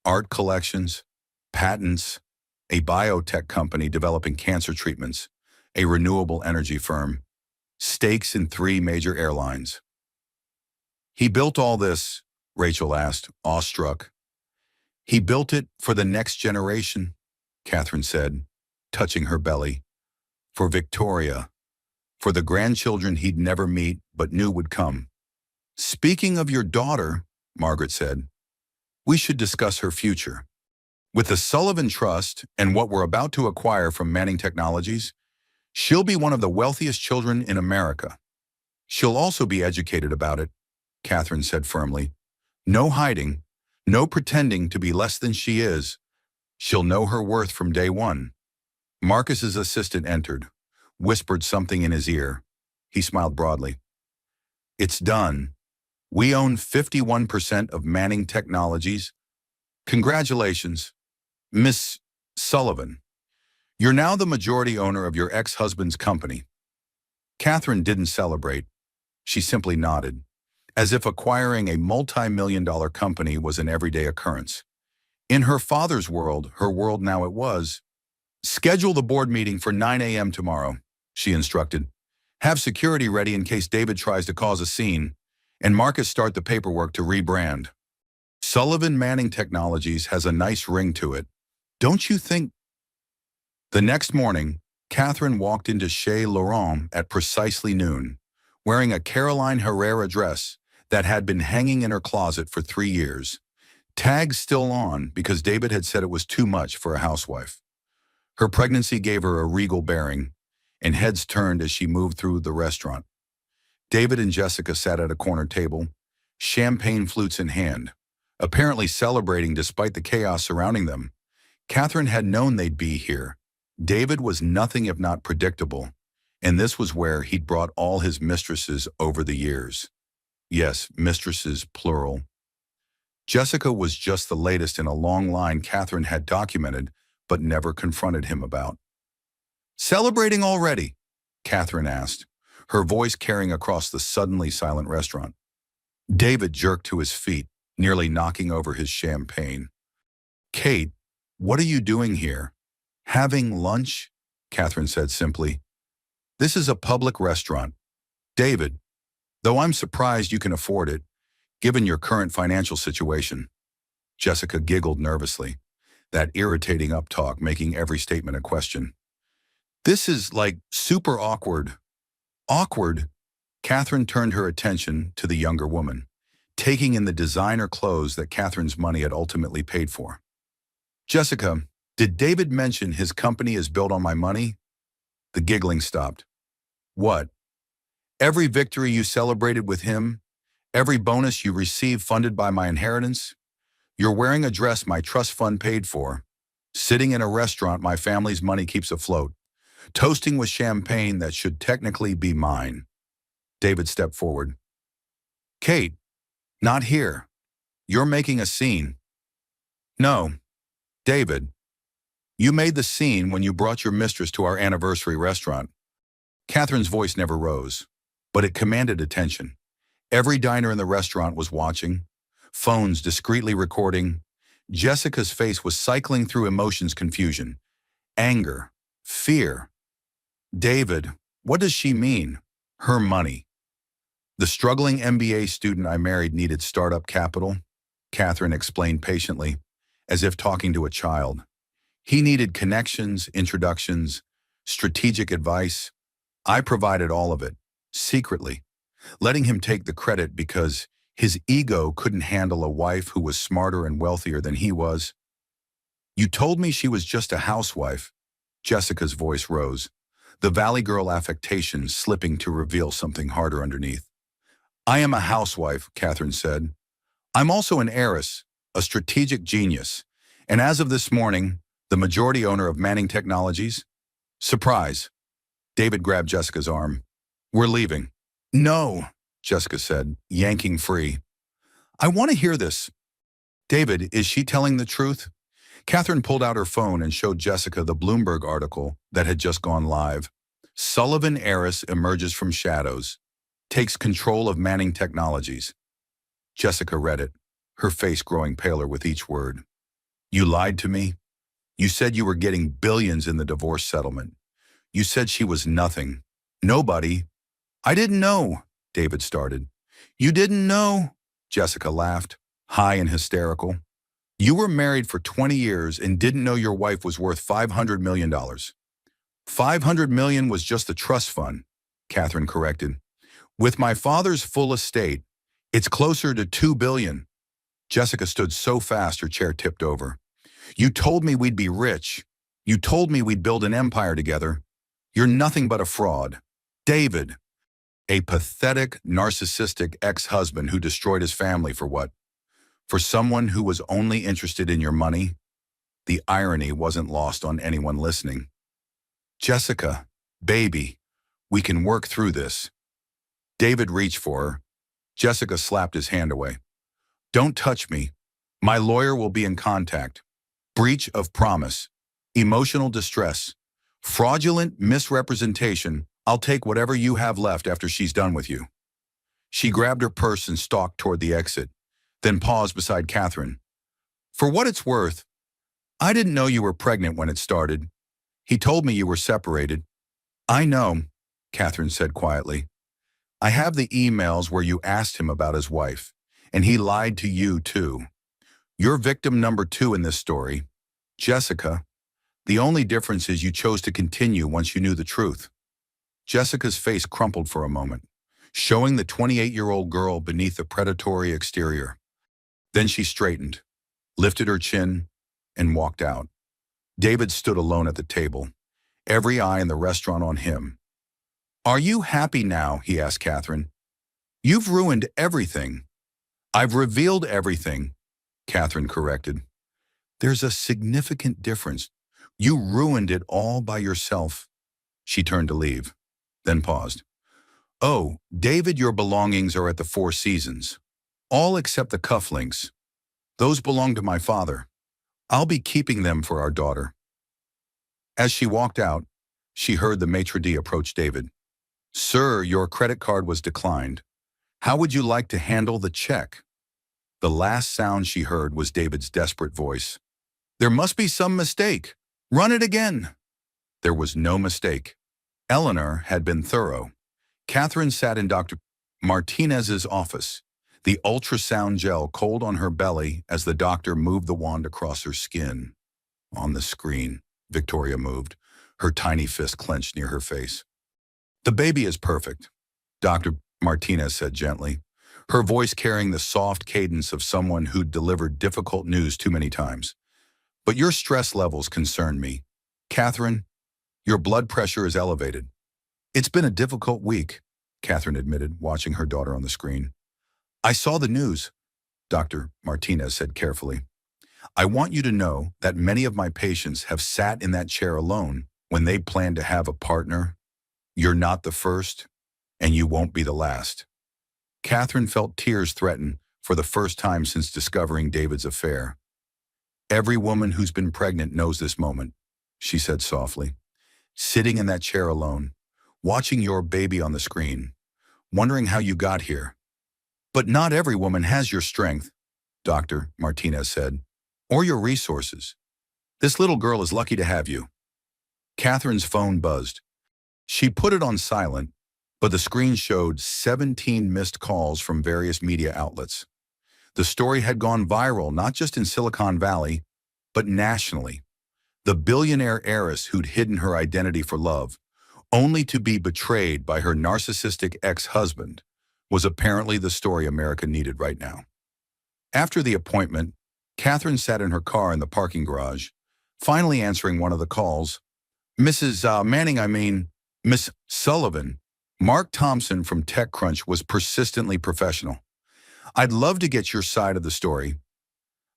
art collections, patents, a biotech company developing cancer treatments, a renewable energy firm, stakes in 3 major airlines. He built all this, Rachel asked, awestruck. He built it for the next generation, Catherine said, touching her belly. For Victoria. For the grandchildren he'd never meet but knew would come. Speaking of your daughter, Margaret said, we should discuss her future. With the Sullivan Trust and what we're about to acquire from Manning Technologies, she'll be one of the wealthiest children in America. She'll also be educated about it, Catherine said firmly. No hiding, no pretending to be less than she is. She'll know her worth from day one. Marcus's assistant entered, whispered something in his ear. He smiled broadly. It's done. We own 51% of Manning Technologies. Congratulations, Miss Sullivan. You're now the majority owner of your ex-husband's company. Catherine didn't celebrate. She simply nodded, as if acquiring a multi-million-dollar company was an everyday occurrence. In her father's world, her world now it was. Schedule the board meeting for 9 a.m. tomorrow, she instructed. Have security ready in case David tries to cause a scene, and Marcus start the paperwork to rebrand. Sullivan Manning Technologies has a nice ring to it. Don't you think? The next morning, Catherine walked into Chez Laurent at precisely noon, wearing a Caroline Herrera dress that had been hanging in her closet for 3 years. Tags still on because David had said it was too much for a housewife. Her pregnancy gave her a regal bearing, and heads turned as she moved through the restaurant. David and Jessica sat at a corner table, champagne flutes in hand, apparently celebrating despite the chaos surrounding them. Catherine had known they'd be here. David was nothing if not predictable, and this was where he'd brought all his mistresses over the years. Yes, mistresses, plural. Jessica was just the latest in a long line Catherine had documented but never confronted him about. "Celebrating already?" Catherine asked, her voice carrying across the suddenly silent restaurant. David jerked to his feet, nearly knocking over his champagne. "Kate, what are you doing here?" "Having lunch," Catherine said simply. "This is a public restaurant. David, though I'm surprised you can afford it, given your current financial situation." Jessica giggled nervously, that irritating uptalk making every statement a question. "This is, like, super awkward." "Awkward?" Catherine turned her attention to the younger woman, taking in the designer clothes that Catherine's money had ultimately paid for. "Jessica, did David mention his company is built on my money?" The giggling stopped. "What? Every victory you celebrated with him? Every bonus you received funded by my inheritance? You're wearing a dress my trust fund paid for, sitting in a restaurant my family's money keeps afloat, toasting with champagne that should technically be mine." David stepped forward. "Kate, not here. You're making a scene." "No, David. You made the scene when you brought your mistress to our anniversary restaurant." Catherine's voice never rose, but it commanded attention. Every diner in the restaurant was watching, phones discreetly recording. Jessica's face was cycling through emotions: confusion, anger, fear. "David, what does she mean?" "Her money. The struggling MBA student I married needed startup capital," Catherine explained patiently, as if talking to a child. "He needed connections, introductions, strategic advice. I provided all of it, secretly, letting him take the credit because his ego couldn't handle a wife who was smarter and wealthier than he was." "You told me she was just a housewife." Jessica's voice rose, the Valley Girl affectation slipping to reveal something harder underneath. "I am a housewife," Catherine said. "I'm also an heiress, a strategic genius, and as of this morning, the majority owner of Manning Technologies." "Surprise." David grabbed Jessica's arm. "We're leaving." "No," Jessica said, yanking free. "I want to hear this." "David, is she telling the truth?" Catherine pulled out her phone and showed Jessica the Bloomberg article that had just gone live. "Sullivan heiress emerges from shadows, takes control of Manning Technologies." Jessica read it, her face growing paler with each word. "You lied to me. You said you were getting billions in the divorce settlement. You said she was nothing. Nobody." "I didn't know," David started. "You didn't know?" Jessica laughed, high and hysterical. "You were married for 20 years and didn't know your wife was worth $500 million. $500 million was just the trust fund," Catherine corrected. "With my father's full estate, it's closer to $2 billion. Jessica stood so fast her chair tipped over. "You told me we'd be rich. You told me we'd build an empire together. You're nothing but a fraud. David." A pathetic, narcissistic ex-husband who destroyed his family for what? For someone who was only interested in your money? The irony wasn't lost on anyone listening. "Jessica, baby, we can work through this." David reached for her. Jessica slapped his hand away. "Don't touch me. My lawyer will be in contact. Breach of promise, emotional distress, fraudulent misrepresentation. I'll take whatever you have left after she's done with you." She grabbed her purse and stalked toward the exit, then paused beside Catherine. "For what it's worth, I didn't know you were pregnant when it started. He told me you were separated." "I know," Catherine said quietly. "I have the emails where you asked him about his wife, and he lied to you too. You're victim number 2 in this story. Jessica, the only difference is you chose to continue once you knew the truth." Jessica's face crumpled for a moment, showing the 28-year-old girl beneath the predatory exterior. Then she straightened, lifted her chin, and walked out. David stood alone at the table, every eye in the restaurant on him. "Are you happy now?" he asked Catherine. "You've ruined everything. I've revealed everything. Catherine corrected. There's a significant difference. You ruined it all by yourself. She turned to leave, then paused. Oh, David, your belongings are at the Four Seasons. All except the cufflinks. Those belong to my father. I'll be keeping them for our daughter. As she walked out, she heard the maitre d' approach David. Sir, your credit card was declined. How would you like to handle the check? The last sound she heard was David's desperate voice. There must be some mistake. Run it again. There was no mistake. Eleanor had been thorough. Catherine sat in Dr. Martinez's office, the ultrasound gel cold on her belly as the doctor moved the wand across her skin. On the screen, Victoria moved, her tiny fist clenched near her face. The baby is perfect, Dr. Martinez said gently, her voice carrying the soft cadence of someone who'd delivered difficult news too many times. But your stress levels concern me. Catherine, your blood pressure is elevated. It's been a difficult week, Catherine admitted, watching her daughter on the screen. I saw the news, Dr. Martinez said carefully. I want you to know that many of my patients have sat in that chair alone when they plan to have a partner. You're not the first, and you won't be the last. Catherine felt tears threaten for the first time since discovering David's affair. Every woman who's been pregnant knows this moment, she said softly. Sitting in that chair alone, watching your baby on the screen, wondering how you got here. But not every woman has your strength, Dr. Martinez said, or your resources. This little girl is lucky to have you. Catherine's phone buzzed. She put it on silent, but the screen showed 17 missed calls from various media outlets. The story had gone viral not just in Silicon Valley, but nationally. The billionaire heiress who'd hidden her identity for love, only to be betrayed by her narcissistic ex-husband, was apparently the story America needed right now. After the appointment, Catherine sat in her car in the parking garage, finally answering one of the calls. Mrs. Miss Sullivan. Mark Thompson from TechCrunch was persistently professional. I'd love to get your side of the story.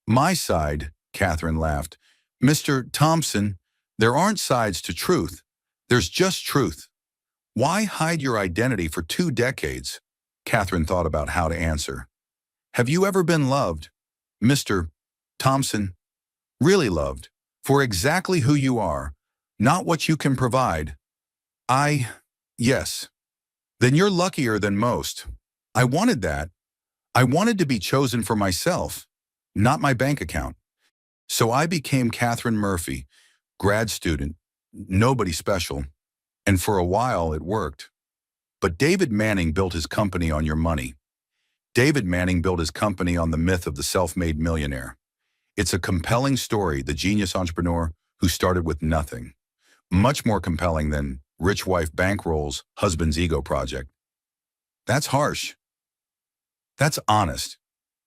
My side, Catherine laughed. Mr. Thompson, there aren't sides to truth. There's just truth. Why hide your identity for 2 decades? Catherine thought about how to answer. Have you ever been loved, Mr. Thompson? Really loved, for exactly who you are, not what you can provide. Yes. Then you're luckier than most. I wanted that. I wanted to be chosen for myself, not my bank account. So I became Catherine Murphy, grad student, nobody special, and for a while it worked. But David Manning built his company on your money. David Manning built his company on the myth of the self-made millionaire. It's a compelling story, the genius entrepreneur who started with nothing. Much more compelling than rich wife bankrolls husband's ego project. That's harsh. That's honest.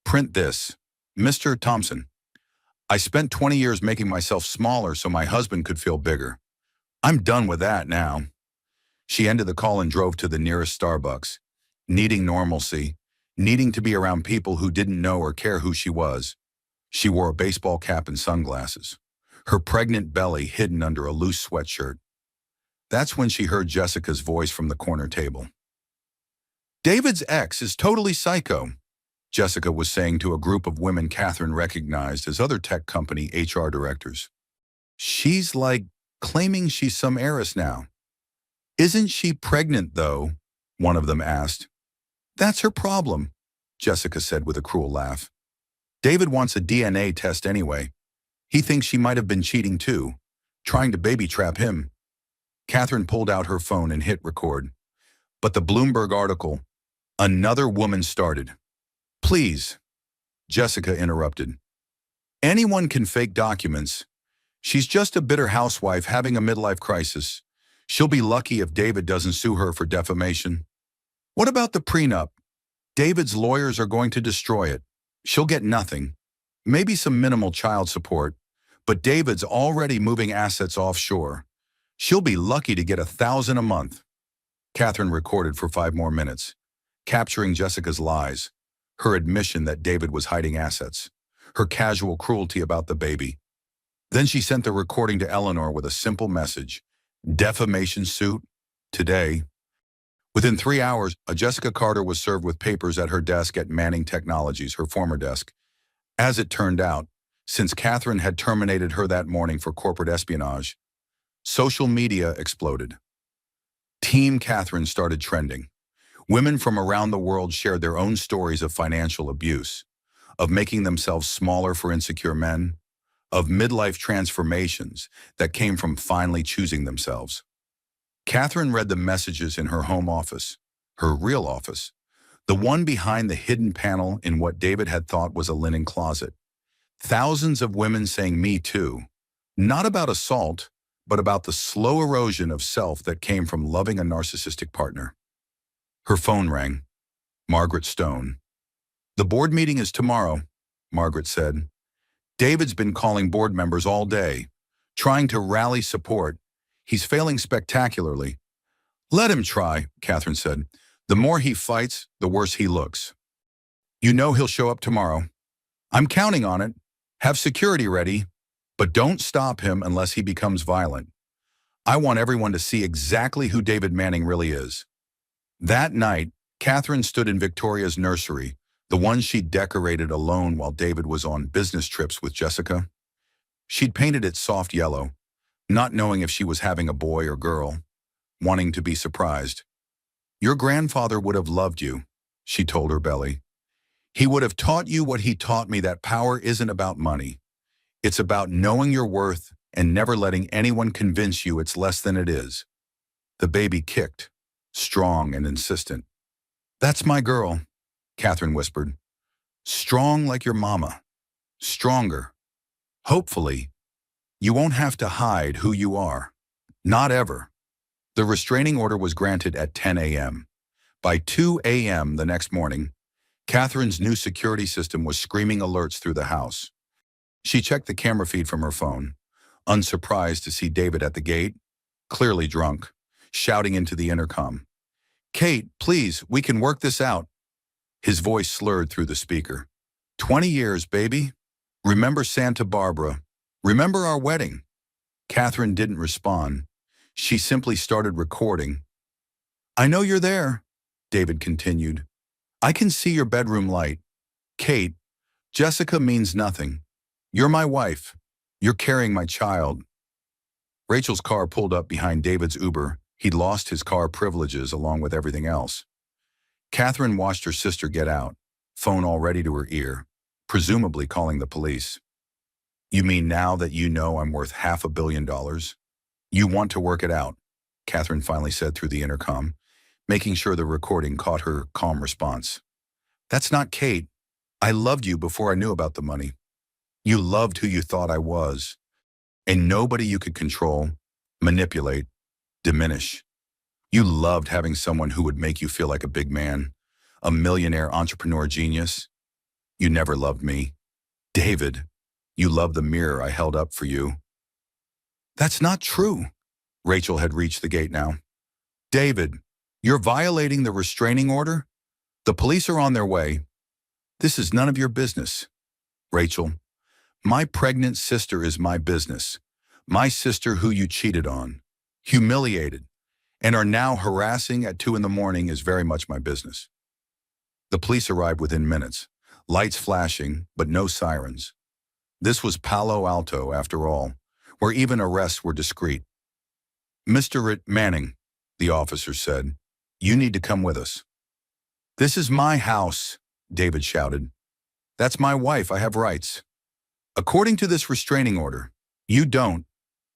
Print this. Mr. Thompson, I spent 20 years making myself smaller so my husband could feel bigger. I'm done with that now. She ended the call and drove to the nearest Starbucks, needing normalcy, needing to be around people who didn't know or care who she was. She wore a baseball cap and sunglasses, her pregnant belly hidden under a loose sweatshirt. That's when she heard Jessica's voice from the corner table. David's ex is totally psycho, Jessica was saying to a group of women Catherine recognized as other tech company HR directors. She's like claiming she's some heiress now. Isn't she pregnant, though? One of them asked. That's her problem, Jessica said with a cruel laugh. David wants a DNA test anyway. He thinks she might have been cheating too, trying to baby trap him. Catherine pulled out her phone and hit record. But the Bloomberg article, another woman started. Please, Jessica interrupted. Anyone can fake documents. She's just a bitter housewife having a midlife crisis. She'll be lucky if David doesn't sue her for defamation. What about the prenup? David's lawyers are going to destroy it. She'll get nothing. Maybe some minimal child support, but David's already moving assets offshore. She'll be lucky to get $1,000 a month. Catherine recorded for 5 more minutes, capturing Jessica's lies, her admission that David was hiding assets, her casual cruelty about the baby. Then she sent the recording to Eleanor with a simple message. Defamation suit? Today. Within 3 hours, Jessica Carter was served with papers at her desk at Manning Technologies, her former desk. As it turned out, since Catherine had terminated her that morning for corporate espionage, social media exploded. Team Catherine started trending. Women from around the world shared their own stories of financial abuse, of making themselves smaller for insecure men, of midlife transformations that came from finally choosing themselves. Catherine read the messages in her home office, her real office, the one behind the hidden panel in what David had thought was a linen closet. Thousands of women saying "me too," not about assault, but about the slow erosion of self that came from loving a narcissistic partner. Her phone rang. Margaret Stone. "The board meeting is tomorrow," Margaret said. "David's been calling board members all day, trying to rally support. He's failing spectacularly." "Let him try," Catherine said. "The more he fights, the worse he looks. You know he'll show up tomorrow. I'm counting on it. Have security ready, but don't stop him unless he becomes violent. I want everyone to see exactly who David Manning really is." That night, Catherine stood in Victoria's nursery, the one she'd decorated alone while David was on business trips with Jessica. She'd painted it soft yellow, not knowing if she was having a boy or girl, wanting to be surprised. "Your grandfather would have loved you," she told her belly. "He would have taught you what he taught me, that power isn't about money. It's about knowing your worth and never letting anyone convince you it's less than it is." The baby kicked, strong and insistent. "That's my girl," Catherine whispered. "Strong like your mama. Stronger. Hopefully, you won't have to hide who you are. Not ever." The restraining order was granted at 10 a.m. By 2 a.m. the next morning, Catherine's new security system was screaming alerts through the house. She checked the camera feed from her phone, unsurprised to see David at the gate, clearly drunk, shouting into the intercom. "Kate, please, we can work this out." His voice slurred through the speaker. 20 years, baby. Remember Santa Barbara. Remember our wedding." Catherine didn't respond. She simply started recording. "I know you're there," David continued. "I can see your bedroom light. Kate, Jessica means nothing. You're my wife. You're carrying my child." Rachel's car pulled up behind David's Uber. He'd lost his car privileges along with everything else. Catherine watched her sister get out, phone already to her ear, presumably calling the police. "You mean now that you know I'm worth $500 million? You want to work it out," Catherine finally said through the intercom, making sure the recording caught her calm response. "That's not Kate. I loved you before I knew about the money. You loved who you thought I was. And nobody you could control, manipulate, diminish. You loved having someone who would make you feel like a big man, a millionaire entrepreneur genius. You never loved me. David, you loved the mirror I held up for you." "That's not true." Rachel had reached the gate now. "David, you're violating the restraining order. The police are on their way. This is none of your business." "Rachel, my pregnant sister is my business. My sister who you cheated on, humiliated, and are now harassing at 2 in the morning is very much my business." The police arrived within minutes, lights flashing, but no sirens. This was Palo Alto, after all, where even arrests were discreet. "Mr. Manning," the officer said, "you need to come with us." "This is my house," David shouted. "That's my wife. I have rights." "According to this restraining order, you don't,"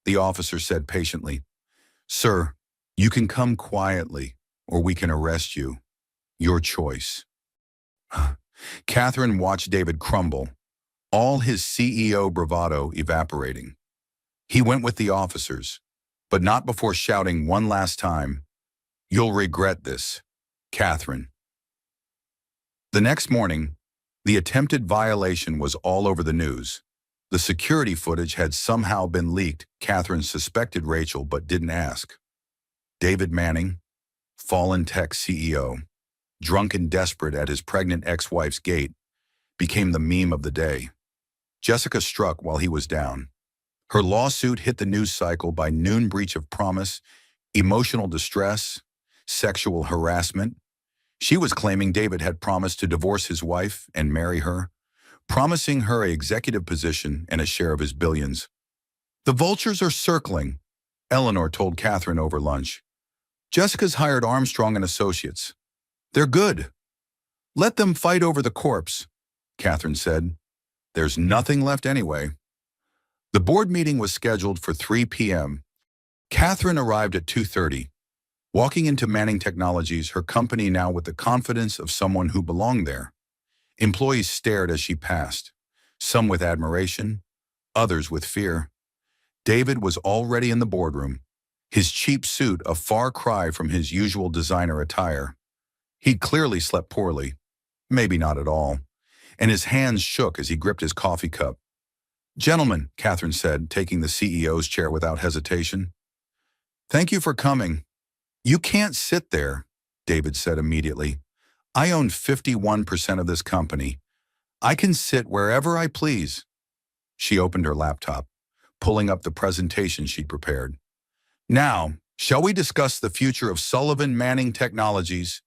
the officer said patiently. "Sir, you can come quietly, or we can arrest you. Your choice." Catherine watched David crumble, all his CEO bravado evaporating. He went with the officers, but not before shouting one last time, "You'll regret this, Catherine." The next morning, the attempted violation was all over the news. The security footage had somehow been leaked. Catherine suspected Rachel but didn't ask. David Manning, fallen tech CEO, drunk and desperate at his pregnant ex-wife's gate, became the meme of the day. Jessica struck while he was down. Her lawsuit hit the news cycle by noon: breach of promise, emotional distress, sexual harassment. She was claiming David had promised to divorce his wife and marry her, promising her an executive position and a share of his billions. "The vultures are circling," Eleanor told Catherine over lunch. "Jessica's hired Armstrong and Associates. They're good. Let them fight over the corpse," Catherine said. "There's nothing left anyway." The board meeting was scheduled for 3 p.m. Catherine arrived at 2:30. Walking into Manning Technologies, her company now with the confidence of someone who belonged there. Employees stared as she passed, some with admiration, others with fear. David was already in the boardroom, his cheap suit a far cry from his usual designer attire. He'd clearly slept poorly, maybe not at all, and his hands shook as he gripped his coffee cup. "Gentlemen," Catherine said, taking the CEO's chair without hesitation. "Thank you for coming." "You can't sit there," David said immediately. "I own 51% of this company. I can sit wherever I please." She opened her laptop, pulling up the presentation she'd prepared. "Now, shall we discuss the future of Sullivan Manning Technologies?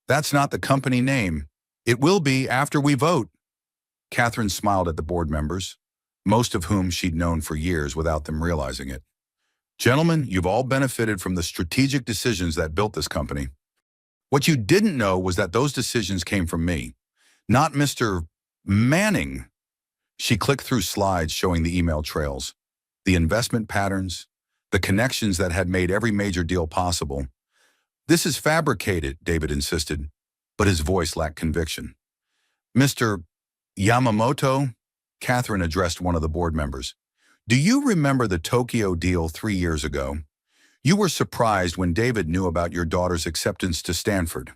That's not the company name. It will be after we vote." Catherine smiled at the board members, most of whom she'd known for years without them realizing it. "Gentlemen, you've all benefited from the strategic decisions that built this company. What you didn't know was that those decisions came from me, not Mr. Manning." She clicked through slides showing the email trails, the investment patterns, the connections that had made every major deal possible. "This is fabricated," David insisted, but his voice lacked conviction. "Mr. Yamamoto," Catherine addressed one of the board members, "do you remember the Tokyo deal 3 years ago? You were surprised when David knew about your daughter's acceptance to Stanford.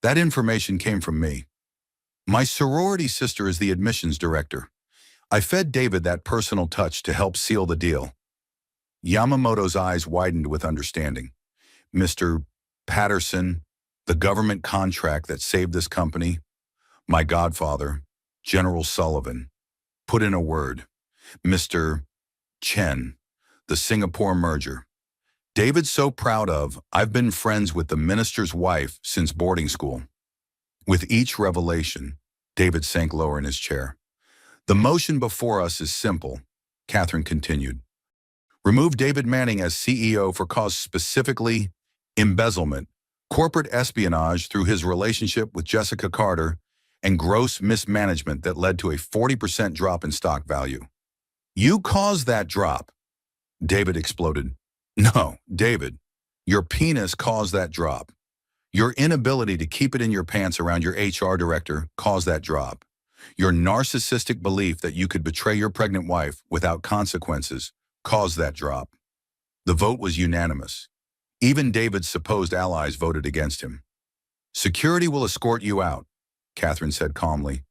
That information came from me. My sorority sister is the admissions director. I fed David that personal touch to help seal the deal." Yamamoto's eyes widened with understanding. "Mr. Patterson, the government contract that saved this company, my godfather, General Sullivan, put in a word. Mr. Chen, the Singapore merger. David's so proud of. I've been friends with the minister's wife since boarding school." With each revelation, David sank lower in his chair. "The motion before us is simple," Catherine continued. "Remove David Manning as CEO for cause specifically embezzlement, corporate espionage through his relationship with Jessica Carter, and gross mismanagement that led to a 40% drop in stock value." "You caused that drop," David exploded. "No, David, your penis caused that drop. Your inability to keep it in your pants around your HR director caused that drop. Your narcissistic belief that you could betray your pregnant wife without consequences caused that drop." The vote was unanimous. Even David's supposed allies voted against him. "Security will escort you out," Catherine said calmly.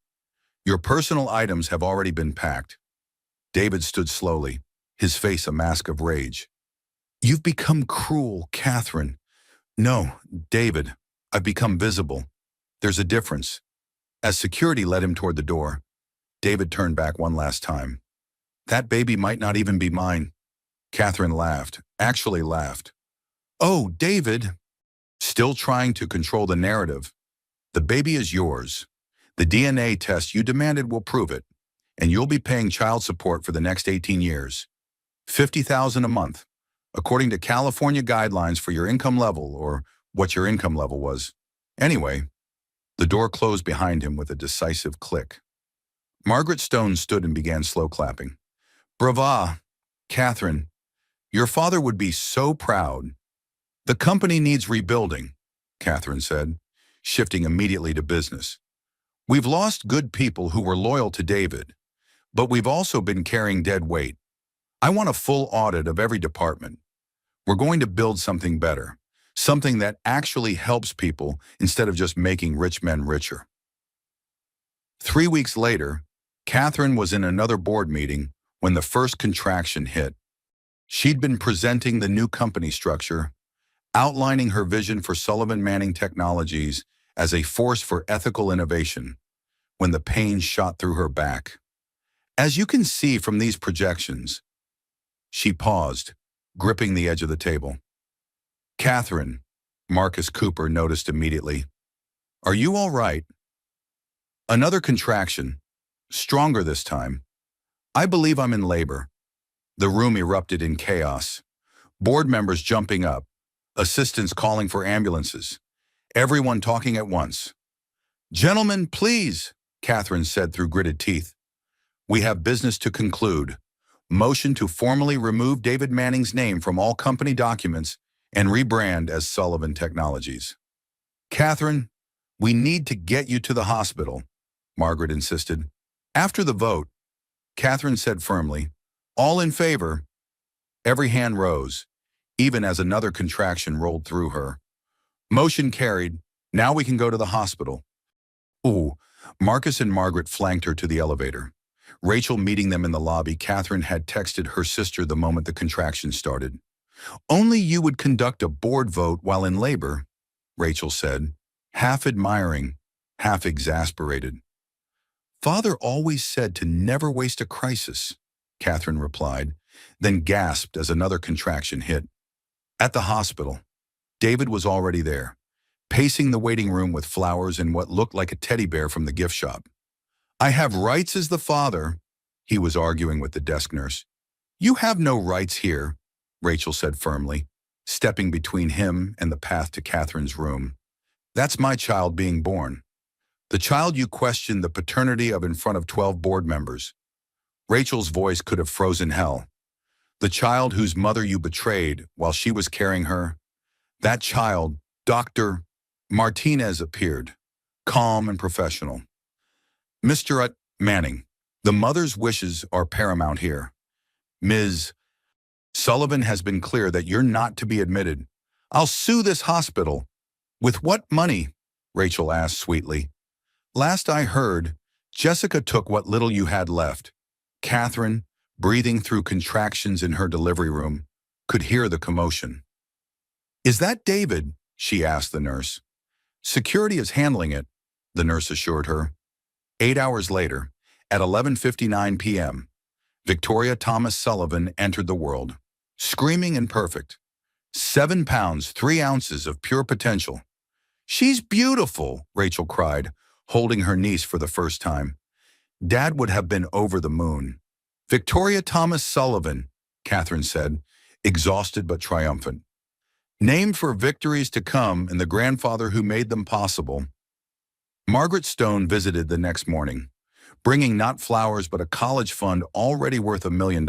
"Your personal items have already been packed." David stood slowly, his face a mask of rage. "You've become cruel, Catherine." "No, David, I've become visible. There's a difference." As security led him toward the door, David turned back one last time. "That baby might not even be mine." Catherine laughed, actually laughed. "Oh, David." Still trying to control the narrative. "The baby is yours. The DNA test you demanded will prove it, and you'll be paying child support for the next 18 years. $50,000 a month, according to California guidelines for your income level, or what your income level was. Anyway." The door closed behind him with a decisive click. Margaret Stone stood and began slow clapping. "Brava, Catherine. Your father would be so proud." "The company needs rebuilding," Catherine said, shifting immediately to business. "We've lost good people who were loyal to David, but we've also been carrying dead weight. I want a full audit of every department. We're going to build something better, something that actually helps people instead of just making rich men richer." 3 weeks later, Catherine was in another board meeting when the first contraction hit. She'd been presenting the new company structure, outlining her vision for Sullivan Manning Technologies as a force for ethical innovation, when the pain shot through her back. As you can see from these projections, she paused, gripping the edge of the table. Catherine, Marcus Cooper noticed immediately. Are you all right? Another contraction, stronger this time. I believe I'm in labor. The room erupted in chaos. Board members jumping up, assistants calling for ambulances, everyone talking at once. Gentlemen, please, Catherine said through gritted teeth. We have business to conclude. Motion to formally remove David Manning's name from all company documents and rebrand as Sullivan Technologies. Catherine, we need to get you to the hospital, Margaret insisted. After the vote, Catherine said firmly, all in favor. Every hand rose, even as another contraction rolled through her. Motion carried. Now we can go to the hospital. Ooh, Marcus and Margaret flanked her to the elevator. Rachel meeting them in the lobby, Catherine had texted her sister the moment the contraction started. Only you would conduct a board vote while in labor, Rachel said, half admiring, half exasperated. Father always said to never waste a crisis, Catherine replied, then gasped as another contraction hit. At the hospital, David was already there, pacing the waiting room with flowers and what looked like a teddy bear from the gift shop. I have rights as the father, he was arguing with the desk nurse. You have no rights here, Rachel said firmly, stepping between him and the path to Catherine's room. That's my child being born. The child you questioned the paternity of in front of 12 board members. Rachel's voice could have frozen hell. The child whose mother you betrayed while she was carrying her. That child, Dr. Martinez appeared, calm and professional. Mr. Manning, the mother's wishes are paramount here. Ms. Sullivan has been clear that you're not to be admitted. I'll sue this hospital. With what money? Rachel asked sweetly. Last I heard, Jessica took what little you had left. Catherine, breathing through contractions in her delivery room, could hear the commotion. Is that David? She asked the nurse. Security is handling it, the nurse assured her. 8 hours later, at 11:59 p.m., Victoria Thomas Sullivan entered the world, screaming and perfect. 7 pounds, 3 ounces of pure potential. She's beautiful, Rachel cried, holding her niece for the first time. Dad would have been over the moon. Victoria Thomas Sullivan, Catherine said, exhausted but triumphant. Named for victories to come and the grandfather who made them possible. Margaret Stone visited the next morning, bringing not flowers but a college fund already worth $1 million.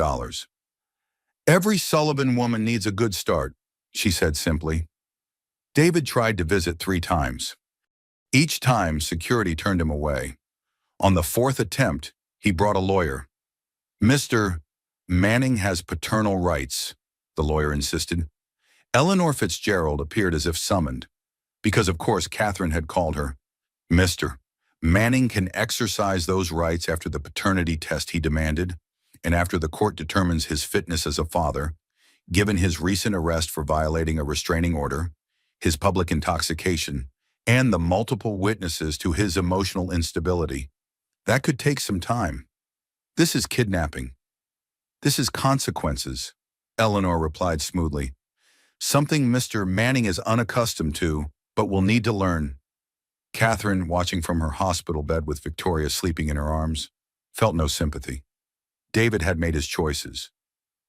Every Sullivan woman needs a good start, she said simply. David tried to visit 3 times. Each time, security turned him away. On the 4th attempt, he brought a lawyer. Mr. Manning has paternal rights, the lawyer insisted. Eleanor Fitzgerald appeared as if summoned, because of course Catherine had called her. Mr. Manning can exercise those rights after the paternity test he demanded, and after the court determines his fitness as a father, given his recent arrest for violating a restraining order, his public intoxication, and the multiple witnesses to his emotional instability. That could take some time. This is kidnapping. This is consequences, Eleanor replied smoothly. Something Mr. Manning is unaccustomed to, but will need to learn. Catherine, watching from her hospital bed with Victoria sleeping in her arms, felt no sympathy. David had made his choices.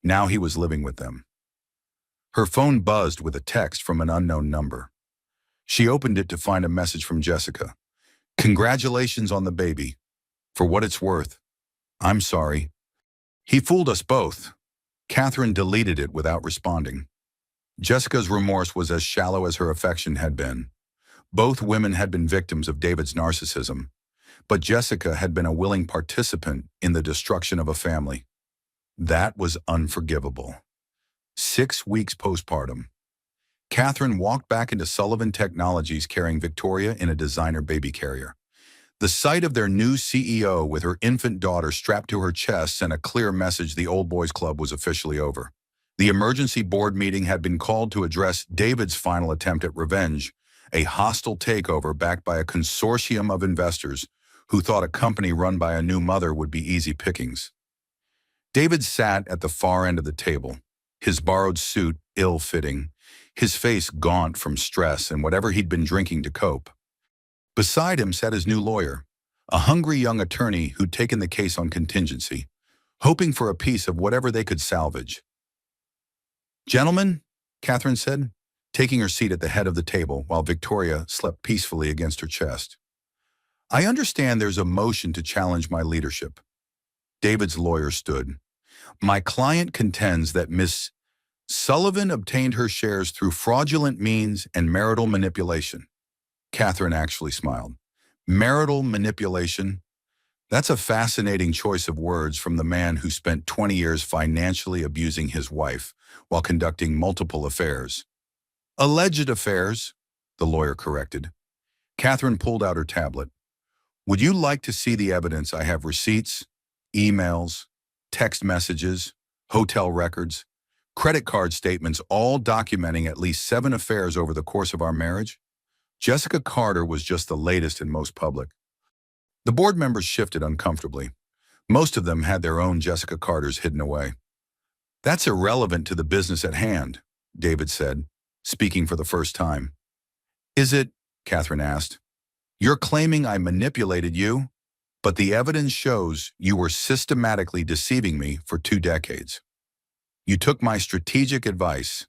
Now he was living with them. Her phone buzzed with a text from an unknown number. She opened it to find a message from Jessica. Congratulations on the baby. For what it's worth. I'm sorry. He fooled us both. Catherine deleted it without responding. Jessica's remorse was as shallow as her affection had been. Both women had been victims of David's narcissism, but Jessica had been a willing participant in the destruction of a family. That was unforgivable. 6 weeks postpartum. Catherine walked back into Sullivan Technologies carrying Victoria in a designer baby carrier. The sight of their new CEO with her infant daughter strapped to her chest sent a clear message the Old Boys Club was officially over. The emergency board meeting had been called to address David's final attempt at revenge, a hostile takeover backed by a consortium of investors who thought a company run by a new mother would be easy pickings. David sat at the far end of the table, his borrowed suit ill-fitting, his face gaunt from stress and whatever he'd been drinking to cope. Beside him sat his new lawyer, a hungry young attorney who'd taken the case on contingency, hoping for a piece of whatever they could salvage. "Gentlemen," Catherine said, taking her seat at the head of the table while Victoria slept peacefully against her chest. "I understand there's a motion to challenge my leadership." David's lawyer stood. "My client contends that Miss Sullivan obtained her shares through fraudulent means and marital manipulation." Catherine actually smiled. "Marital manipulation? That's a fascinating choice of words from the man who spent 20 years financially abusing his wife while conducting multiple affairs." "Alleged affairs," the lawyer corrected. Catherine pulled out her tablet. "Would you like to see the evidence? I have receipts, emails, text messages, hotel records, credit card statements, all documenting at least 7 affairs over the course of our marriage." Jessica Carter was just the latest and most public. The board members shifted uncomfortably. Most of them had their own Jessica Carters hidden away. "That's irrelevant to the business at hand," David said, speaking for the first time. "Is it?" Catherine asked. "You're claiming I manipulated you, but the evidence shows you were systematically deceiving me for 2 decades. You took my strategic advice,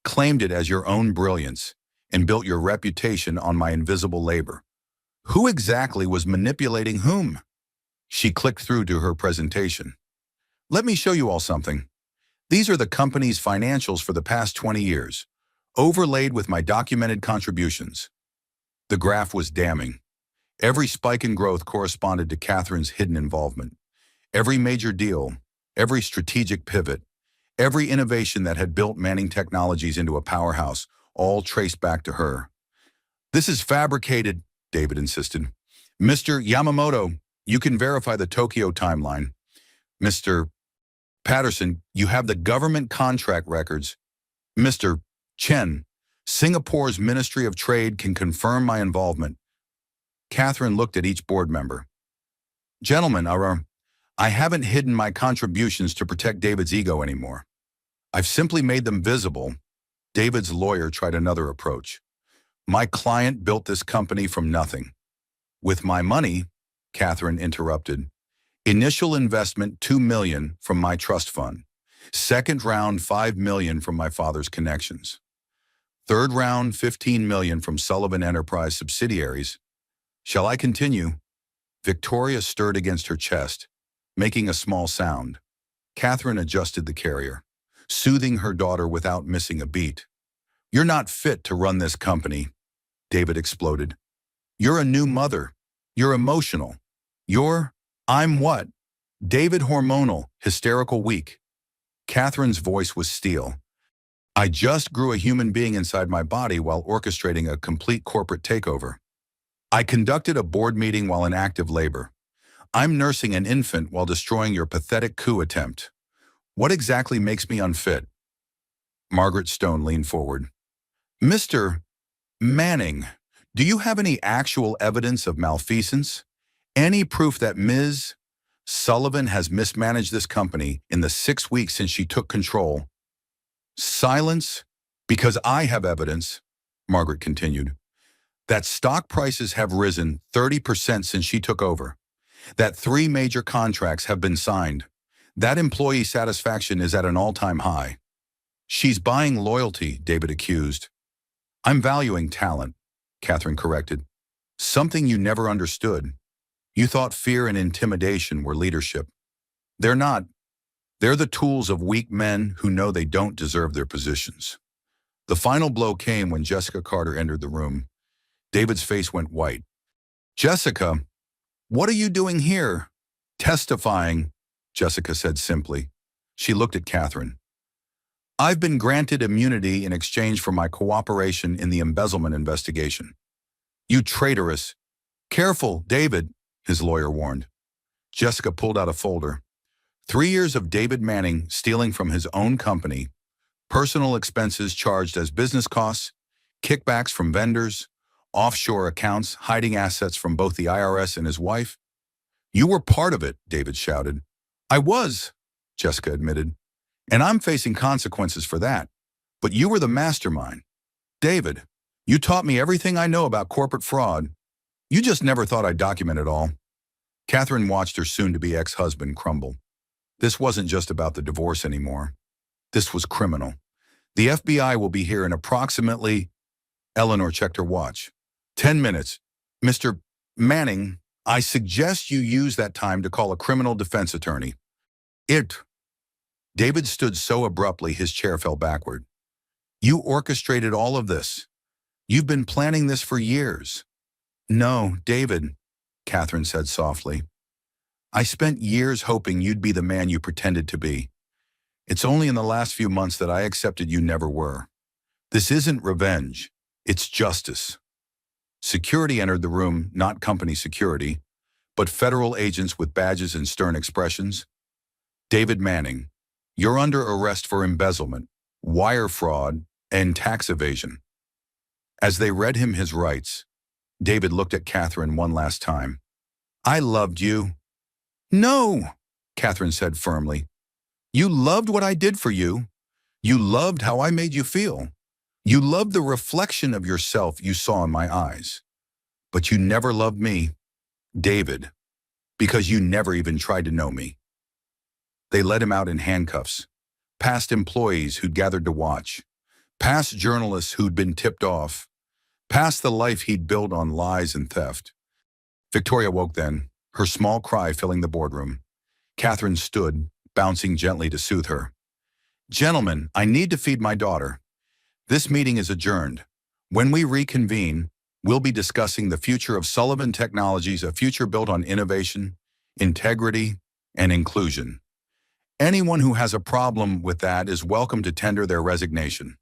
claimed it as your own brilliance, and built your reputation on my invisible labor. Who exactly was manipulating whom?" She clicked through to her presentation. "Let me show you all something. These are the company's financials for the past 20 years, overlaid with my documented contributions." The graph was damning. Every spike in growth corresponded to Catherine's hidden involvement. Every major deal, every strategic pivot, every innovation that had built Manning Technologies into a powerhouse, all traced back to her. "This is fabricated," David insisted. "Mr. Yamamoto, you can verify the Tokyo timeline. Mr. Patterson, you have the government contract records. Mr. Chen, Singapore's Ministry of Trade can confirm my involvement." Catherine looked at each board member. "Gentlemen, I haven't hidden my contributions to protect David's ego anymore. I've simply made them visible." David's lawyer tried another approach. "My client built this company from nothing. With my money," Catherine interrupted. "Initial investment $2 million from my trust fund. Second round $5 million from my father's connections. Third round $15 million from Sullivan Enterprise subsidiaries. Shall I continue?" Victoria stirred against her chest, making a small sound. Catherine adjusted the carrier, soothing her daughter without missing a beat. "You're not fit to run this company," David exploded. "You're a new mother. You're emotional. I'm what? David hormonal, hysterical weak." Catherine's voice was steel. "I just grew a human being inside my body while orchestrating a complete corporate takeover. I conducted a board meeting while in active labor. I'm nursing an infant while destroying your pathetic coup attempt. What exactly makes me unfit?" Margaret Stone leaned forward. "Mr. Manning, do you have any actual evidence of malfeasance? Any proof that Ms. Sullivan has mismanaged this company in the 6 weeks since she took control?" "Silence, because I have evidence," Margaret continued. "That stock prices have risen 30% since she took over. That 3 major contracts have been signed. That employee satisfaction is at an all-time high." "She's buying loyalty," David accused. "I'm valuing talent," Catherine corrected. "Something you never understood. You thought fear and intimidation were leadership. They're not. They're the tools of weak men who know they don't deserve their positions." The final blow came when Jessica Carter entered the room. David's face went white. "Jessica, what are you doing here?" "Testifying," Jessica said simply. She looked at Catherine. "I've been granted immunity in exchange for my cooperation in the embezzlement investigation." "You traitorous." "Careful, David," his lawyer warned. Jessica pulled out a folder. 3 years of David Manning stealing from his own company, personal expenses charged as business costs, kickbacks from vendors, offshore accounts hiding assets from both the IRS and his wife. You were part of it, David shouted. I was, Jessica admitted, and I'm facing consequences for that. But you were the mastermind. David, you taught me everything I know about corporate fraud. You just never thought I'd document it all. Catherine watched her soon-to-be ex-husband crumble. This wasn't just about the divorce anymore. This was criminal. The FBI will be here in approximately... Eleanor checked her watch. 10 minutes. Mr. Manning, I suggest you use that time to call a criminal defense attorney. David stood so abruptly his chair fell backward. You orchestrated all of this. You've been planning this for years. No, David, Catherine said softly. I spent years hoping you'd be the man you pretended to be. It's only in the last few months that I accepted you never were. This isn't revenge. It's justice. Security entered the room, not company security, but federal agents with badges and stern expressions. David Manning, you're under arrest for embezzlement, wire fraud, and tax evasion. As they read him his rights, David looked at Catherine one last time. I loved you. No, Catherine said firmly. You loved what I did for you. You loved how I made you feel. You loved the reflection of yourself you saw in my eyes. But you never loved me, David, because you never even tried to know me. They led him out in handcuffs, past employees who'd gathered to watch, past journalists who'd been tipped off, past the life he'd built on lies and theft. Victoria woke then, her small cry filling the boardroom. Catherine stood, bouncing gently to soothe her. Gentlemen, I need to feed my daughter. This meeting is adjourned. When we reconvene, we'll be discussing the future of Sullivan Technologies, a future built on innovation, integrity, and inclusion. Anyone who has a problem with that is welcome to tender their resignation.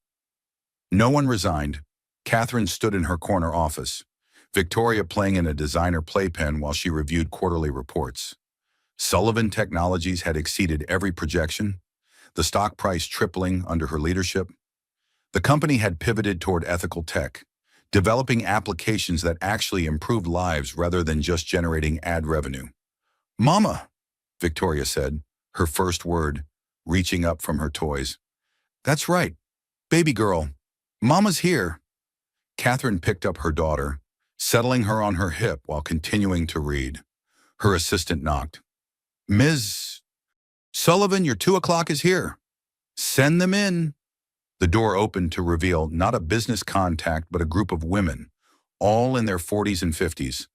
No one resigned. Catherine stood in her corner office, Victoria playing in a designer playpen while she reviewed quarterly reports. Sullivan Technologies had exceeded every projection, the stock price tripling under her leadership. The company had pivoted toward ethical tech, developing applications that actually improved lives rather than just generating ad revenue. Mama, Victoria said, her first word, reaching up from her toys. That's right, baby girl. Mama's here. Catherine picked up her daughter, settling her on her hip while continuing to read. Her assistant knocked. Ms. Sullivan, your 2 o'clock is here. Send them in. The door opened to reveal not a business contact but a group of women, all in their 40s and 50s,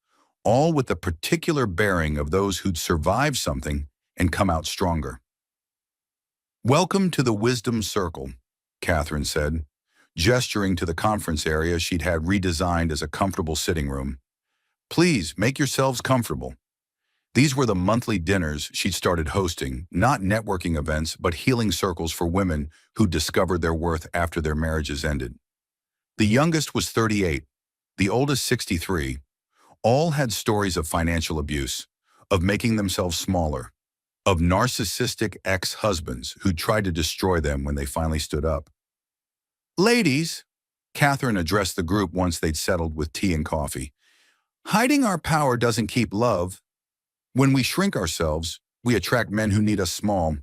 all with the particular bearing of those who'd survived something and come out stronger. Welcome to the Wisdom Circle, Catherine said, gesturing to the conference area she'd had redesigned as a comfortable sitting room. Please make yourselves comfortable. These were the monthly dinners she'd started hosting, not networking events, but healing circles for women who discovered their worth after their marriages ended. The youngest was 38, the oldest 63. All had stories of financial abuse, of making themselves smaller, of narcissistic ex-husbands who tried to destroy them when they finally stood up. Ladies, Catherine addressed the group once they'd settled with tea and coffee. Hiding our power doesn't keep love. When we shrink ourselves, we attract men who need us small.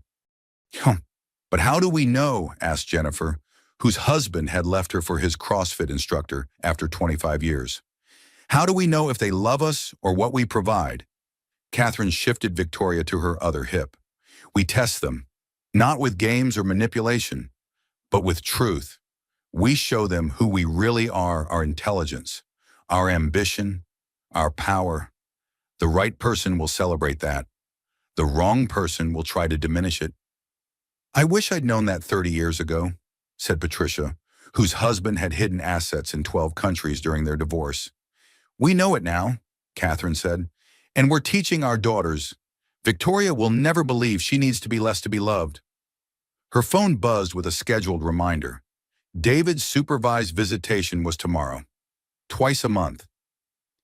But how do we know, asked Jennifer, whose husband had left her for his CrossFit instructor after 25 years. How do we know if they love us or what we provide? Catherine shifted Victoria to her other hip. We test them, not with games or manipulation, but with truth. We show them who we really are, our intelligence, our ambition, our power. The right person will celebrate that. The wrong person will try to diminish it. I wish I'd known that 30 years ago, said Patricia, whose husband had hidden assets in 12 countries during their divorce. We know it now, Catherine said, and we're teaching our daughters. Victoria will never believe she needs to be less to be loved. Her phone buzzed with a scheduled reminder. David's supervised visitation was tomorrow, twice a month.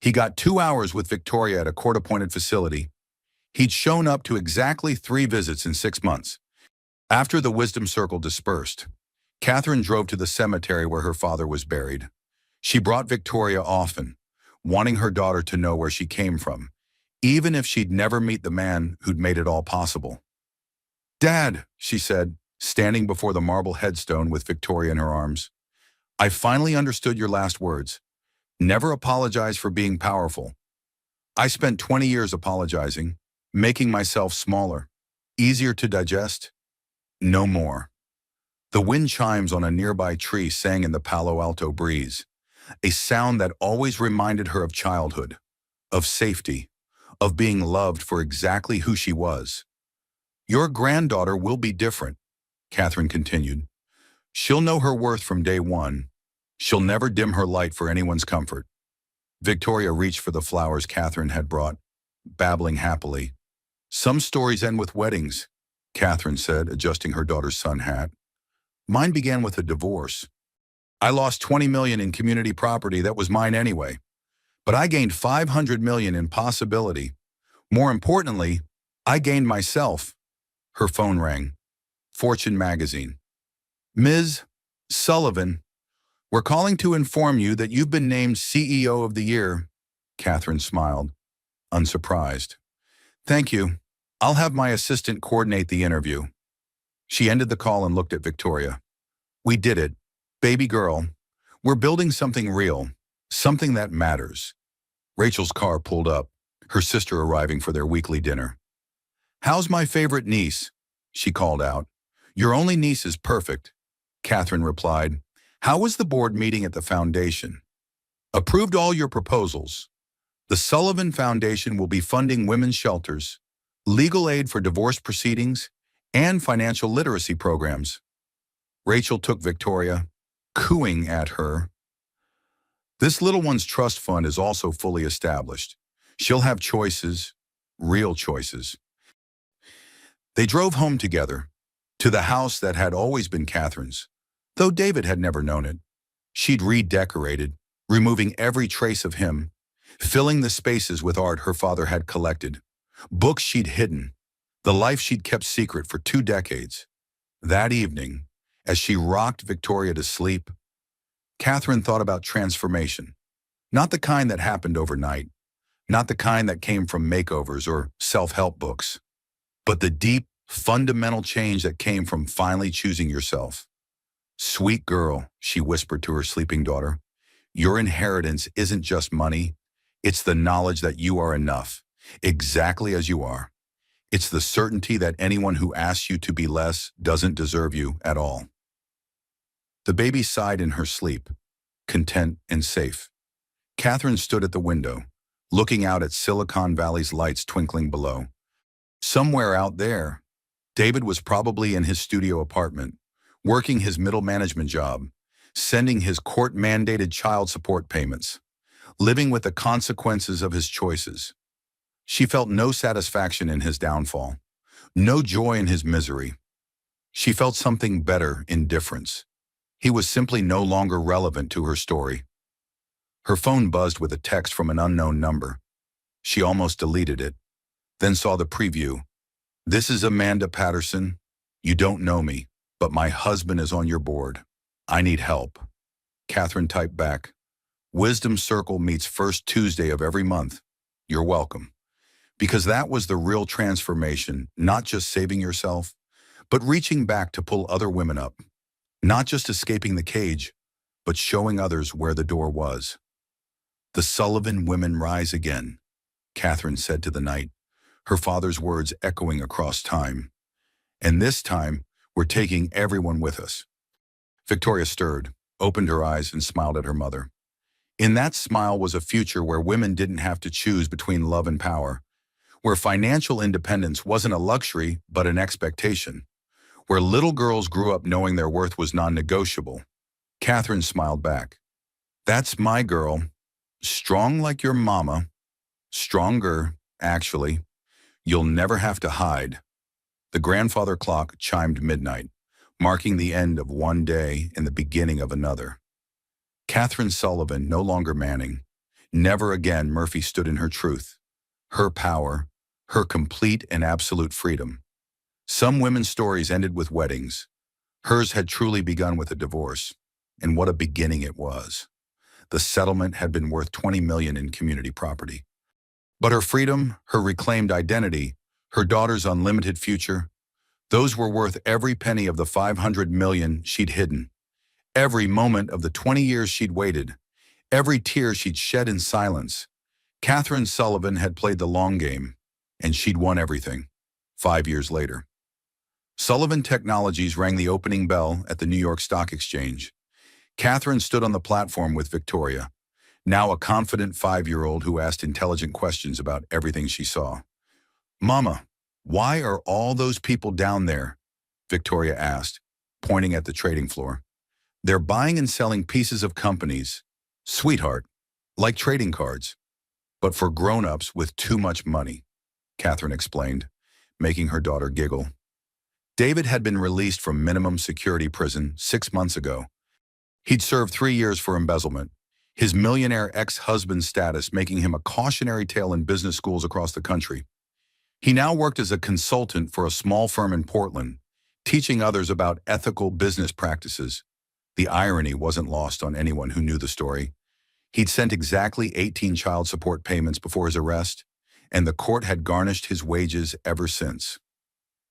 He got 2 hours with Victoria at a court-appointed facility. He'd shown up to exactly 3 visits in 6 months. After the Wisdom Circle dispersed, Catherine drove to the cemetery where her father was buried. She brought Victoria often, wanting her daughter to know where she came from, even if she'd never meet the man who'd made it all possible. "Dad," she said, standing before the marble headstone with Victoria in her arms, "I finally understood your last words. Never apologize for being powerful. I spent 20 years apologizing, making myself smaller, easier to digest. No more." The wind chimes on a nearby tree sang in the Palo Alto breeze, a sound that always reminded her of childhood, of safety, of being loved for exactly who she was. "Your granddaughter will be different," Catherine continued. "She'll know her worth from day one. She'll never dim her light for anyone's comfort." Victoria reached for the flowers Catherine had brought, babbling happily. "Some stories end with weddings," Catherine said, adjusting her daughter's sun hat. "Mine began with a divorce. I lost 20 million in community property that was mine anyway, but I gained 500 million in possibility. More importantly, I gained myself." Her phone rang. Fortune magazine. "Ms. Sullivan, we're calling to inform you that you've been named CEO of the Year." Catherine smiled, unsurprised. "Thank you. I'll have my assistant coordinate the interview." She ended the call and looked at Victoria. "We did it. Baby girl. We're building something real, something that matters." Rachel's car pulled up, her sister arriving for their weekly dinner. "How's my favorite niece?" she called out. "Your only niece is perfect," Catherine replied. "How was the board meeting at the foundation?" "Approved all your proposals. The Sullivan Foundation will be funding women's shelters, legal aid for divorce proceedings, and financial literacy programs." Rachel took Victoria, cooing at her. "This little one's trust fund is also fully established. She'll have choices, real choices." They drove home together, to the house that had always been Catherine's, though David had never known it. She'd redecorated, removing every trace of him, filling the spaces with art her father had collected, books she'd hidden, the life she'd kept secret for 2 decades. That evening, as she rocked Victoria to sleep, Catherine thought about transformation. Not the kind that happened overnight, not the kind that came from makeovers or self-help books, but the deep, fundamental change that came from finally choosing yourself. "Sweet girl," she whispered to her sleeping daughter, "your inheritance isn't just money. It's the knowledge that you are enough, exactly as you are. It's the certainty that anyone who asks you to be less doesn't deserve you at all." The baby sighed in her sleep, content and safe. Catherine stood at the window, looking out at Silicon Valley's lights twinkling below. Somewhere out there, David was probably in his studio apartment, working his middle management job, sending his court-mandated child support payments, living with the consequences of his choices. She felt no satisfaction in his downfall, no joy in his misery. She felt something better: indifference. He was simply no longer relevant to her story. Her phone buzzed with a text from an unknown number. She almost deleted it, then saw the preview. "This is Amanda Patterson. You don't know me, but my husband is on your board. I need help." Catherine typed back, "Wisdom Circle meets first Tuesday of every month. You're welcome." Because that was the real transformation, not just saving yourself, but reaching back to pull other women up. Not just escaping the cage, but showing others where the door was. "The Sullivan women rise again," Catherine said to the night, her father's words echoing across time. "And this time, we're taking everyone with us." Victoria stirred, opened her eyes, and smiled at her mother. In that smile was a future where women didn't have to choose between love and power, where financial independence wasn't a luxury but an expectation, where little girls grew up knowing their worth was non-negotiable. Catherine smiled back. "That's my girl. Strong like your mama. Stronger, actually. You'll never have to hide." The grandfather clock chimed midnight, marking the end of one day and the beginning of another. Catherine Sullivan no longer Manning. Never again Murphy stood in her truth, her power, her complete and absolute freedom. Some women's stories ended with weddings. Hers had truly begun with a divorce, and what a beginning it was. The settlement had been worth 20 million in community property. But her freedom, her reclaimed identity, her daughter's unlimited future, those were worth every penny of the 500 million she'd hidden, every moment of the 20 years she'd waited, every tear she'd shed in silence. Catherine Sullivan had played the long game, and she'd won everything. 5 years later, Sullivan Technologies rang the opening bell at the New York Stock Exchange. Catherine stood on the platform with Victoria, now a confident 5-year-old who asked intelligent questions about everything she saw. "Mama, why are all those people down there?" Victoria asked, pointing at the trading floor. "They're buying and selling pieces of companies, sweetheart, like trading cards, but for grown-ups with too much money," Catherine explained, making her daughter giggle. David had been released from minimum security prison 6 months ago. He'd served 3 years for embezzlement, his millionaire ex-husband status making him a cautionary tale in business schools across the country. He now worked as a consultant for a small firm in Portland, teaching others about ethical business practices. The irony wasn't lost on anyone who knew the story. He'd sent exactly 18 child support payments before his arrest, and the court had garnished his wages ever since.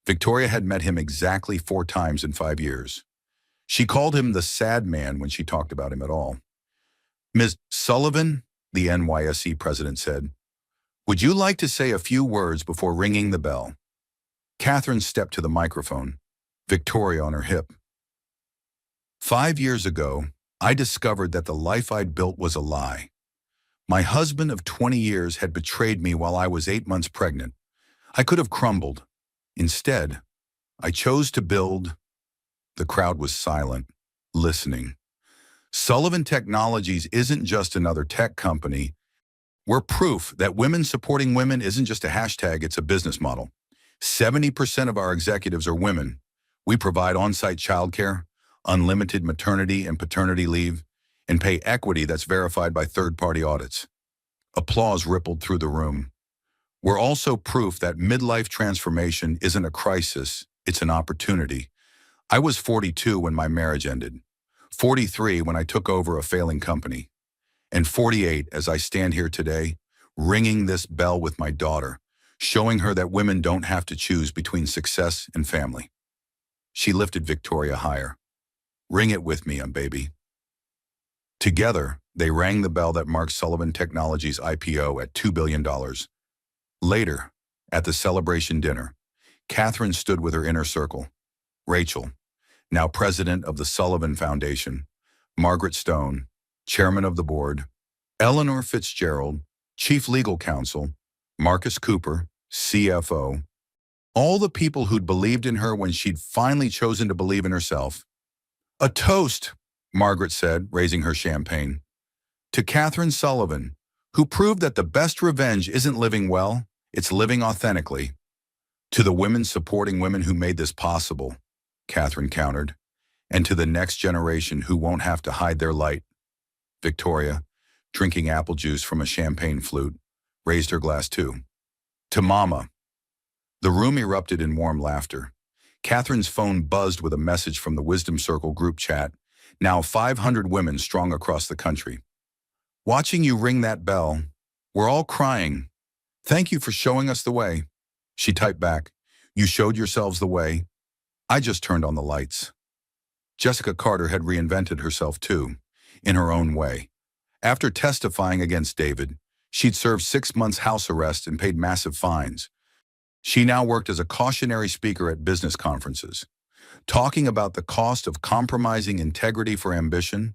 Victoria had met him exactly 4 times in 5 years. She called him the sad man when she talked about him at all. "Ms. Sullivan," the NYSE president said, "would you like to say a few words before ringing the bell?" Catherine stepped to the microphone, Victoria on her hip. "5 years ago, I discovered that the life I'd built was a lie. My husband of 20 years had betrayed me while I was 8 months pregnant. I could have crumbled. Instead, I chose to build—" The crowd was silent, listening. "Sullivan Technologies isn't just another tech company. We're proof that women supporting women isn't just a hashtag, it's a business model. 70% of our executives are women. We provide on-site childcare, unlimited maternity and paternity leave, and pay equity that's verified by third-party audits." Applause rippled through the room. "We're also proof that midlife transformation isn't a crisis, it's an opportunity. I was 42 when my marriage ended, 43 when I took over a failing company, and 48 as I stand here today, ringing this bell with my daughter, showing her that women don't have to choose between success and family." She lifted Victoria higher. "Ring it with me, baby." Together, they rang the bell that marked Sullivan Technologies' IPO at $2 billion. Later, at the celebration dinner, Catherine stood with her inner circle. Rachel, now president of the Sullivan Foundation, Margaret Stone, chairman of the board, Eleanor Fitzgerald, chief legal counsel, Marcus Cooper, CFO, all the people who'd believed in her when she'd finally chosen to believe in herself. "A toast," Margaret said, raising her champagne, "to Catherine Sullivan, who proved that the best revenge isn't living well, it's living authentically." "To the women supporting women who made this possible," Catherine countered, "and to the next generation who won't have to hide their light." Victoria, drinking apple juice from a champagne flute, raised her glass too. "To Mama." The room erupted in warm laughter. Catherine's phone buzzed with a message from the Wisdom Circle group chat, now 500 women strong across the country. "Watching you ring that bell, we're all crying. Thank you for showing us the way." She typed back, "You showed yourselves the way. I just turned on the lights." Jessica Carter had reinvented herself too, in her own way. After testifying against David, she'd served 6 months house arrest and paid massive fines. She now worked as a cautionary speaker at business conferences, talking about the cost of compromising integrity for ambition.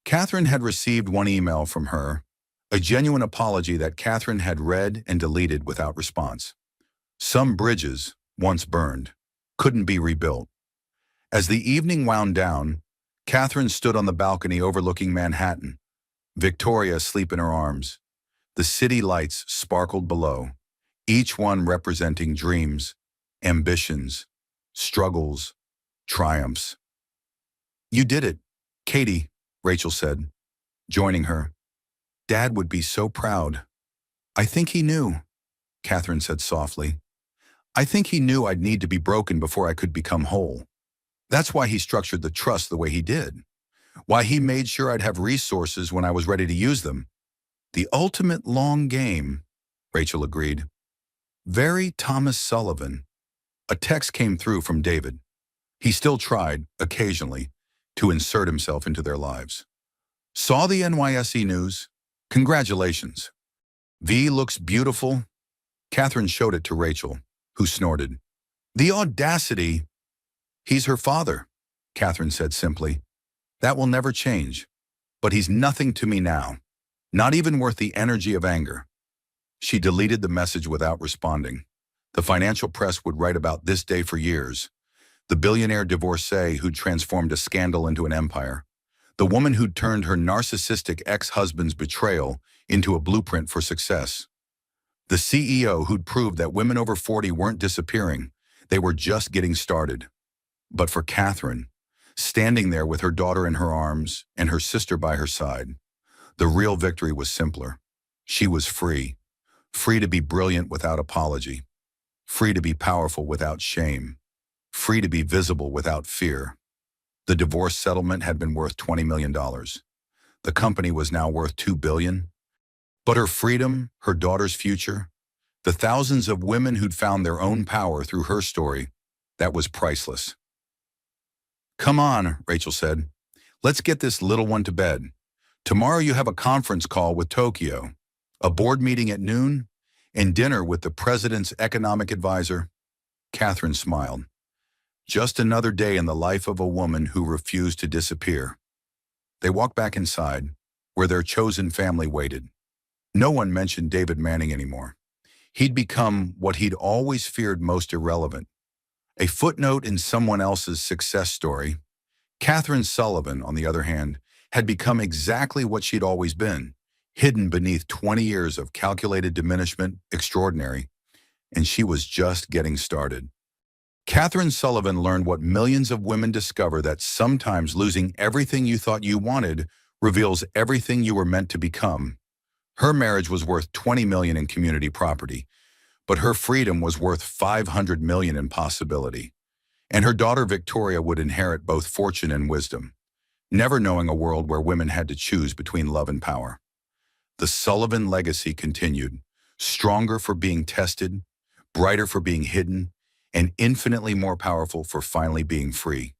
Catherine had received one email from her, a genuine apology that Catherine had read and deleted without response. Some bridges, once burned, couldn't be rebuilt. As the evening wound down, Catherine stood on the balcony overlooking Manhattan, Victoria asleep in her arms. The city lights sparkled below, each one representing dreams, ambitions, struggles, triumphs. "You did it, Katie," Rachel said, joining her. "Dad would be so proud." "I think he knew," Catherine said softly. "I think he knew I'd need to be broken before I could become whole. That's why he structured the trust the way he did. Why he made sure I'd have resources when I was ready to use them. The ultimate long game." Rachel agreed. Very Thomas Sullivan. A text came through from David. He still tried, occasionally, to insert himself into their lives. Saw the NYSE news? Congratulations. V looks beautiful. Catherine showed it to Rachel, who snorted. The audacity! He's her father, Catherine said simply. That will never change. But he's nothing to me now. Not even worth the energy of anger. She deleted the message without responding. The financial press would write about this day for years. The billionaire divorcee who'd transformed a scandal into an empire. The woman who'd turned her narcissistic ex-husband's betrayal into a blueprint for success. The CEO who'd proved that women over 40 weren't disappearing. They were just getting started. But for Catherine, standing there with her daughter in her arms and her sister by her side, the real victory was simpler. She was free. Free to be brilliant without apology. Free to be powerful without shame. Free to be visible without fear. The divorce settlement had been worth $20 million. The company was now worth $2 billion. But her freedom, her daughter's future, the thousands of women who'd found their own power through her story, that was priceless. Come on, Rachel said. Let's get this little one to bed. Tomorrow you have a conference call with Tokyo, a board meeting at noon, and dinner with the president's economic advisor. Catherine smiled. Just another day in the life of a woman who refused to disappear. They walked back inside, where their chosen family waited. No one mentioned David Manning anymore. He'd become what he'd always feared most irrelevant. A footnote in someone else's success story. Catherine Sullivan, on the other hand, had become exactly what she'd always been, hidden beneath 20 years of calculated diminishment, extraordinary, and she was just getting started. Catherine Sullivan learned what millions of women discover, that sometimes losing everything you thought you wanted reveals everything you were meant to become. Her marriage was worth $20 million in community property, but her freedom was worth $500 million in possibility. And her daughter Victoria would inherit both fortune and wisdom, never knowing a world where women had to choose between love and power. The Sullivan legacy continued, stronger for being tested, brighter for being hidden, and infinitely more powerful for finally being free.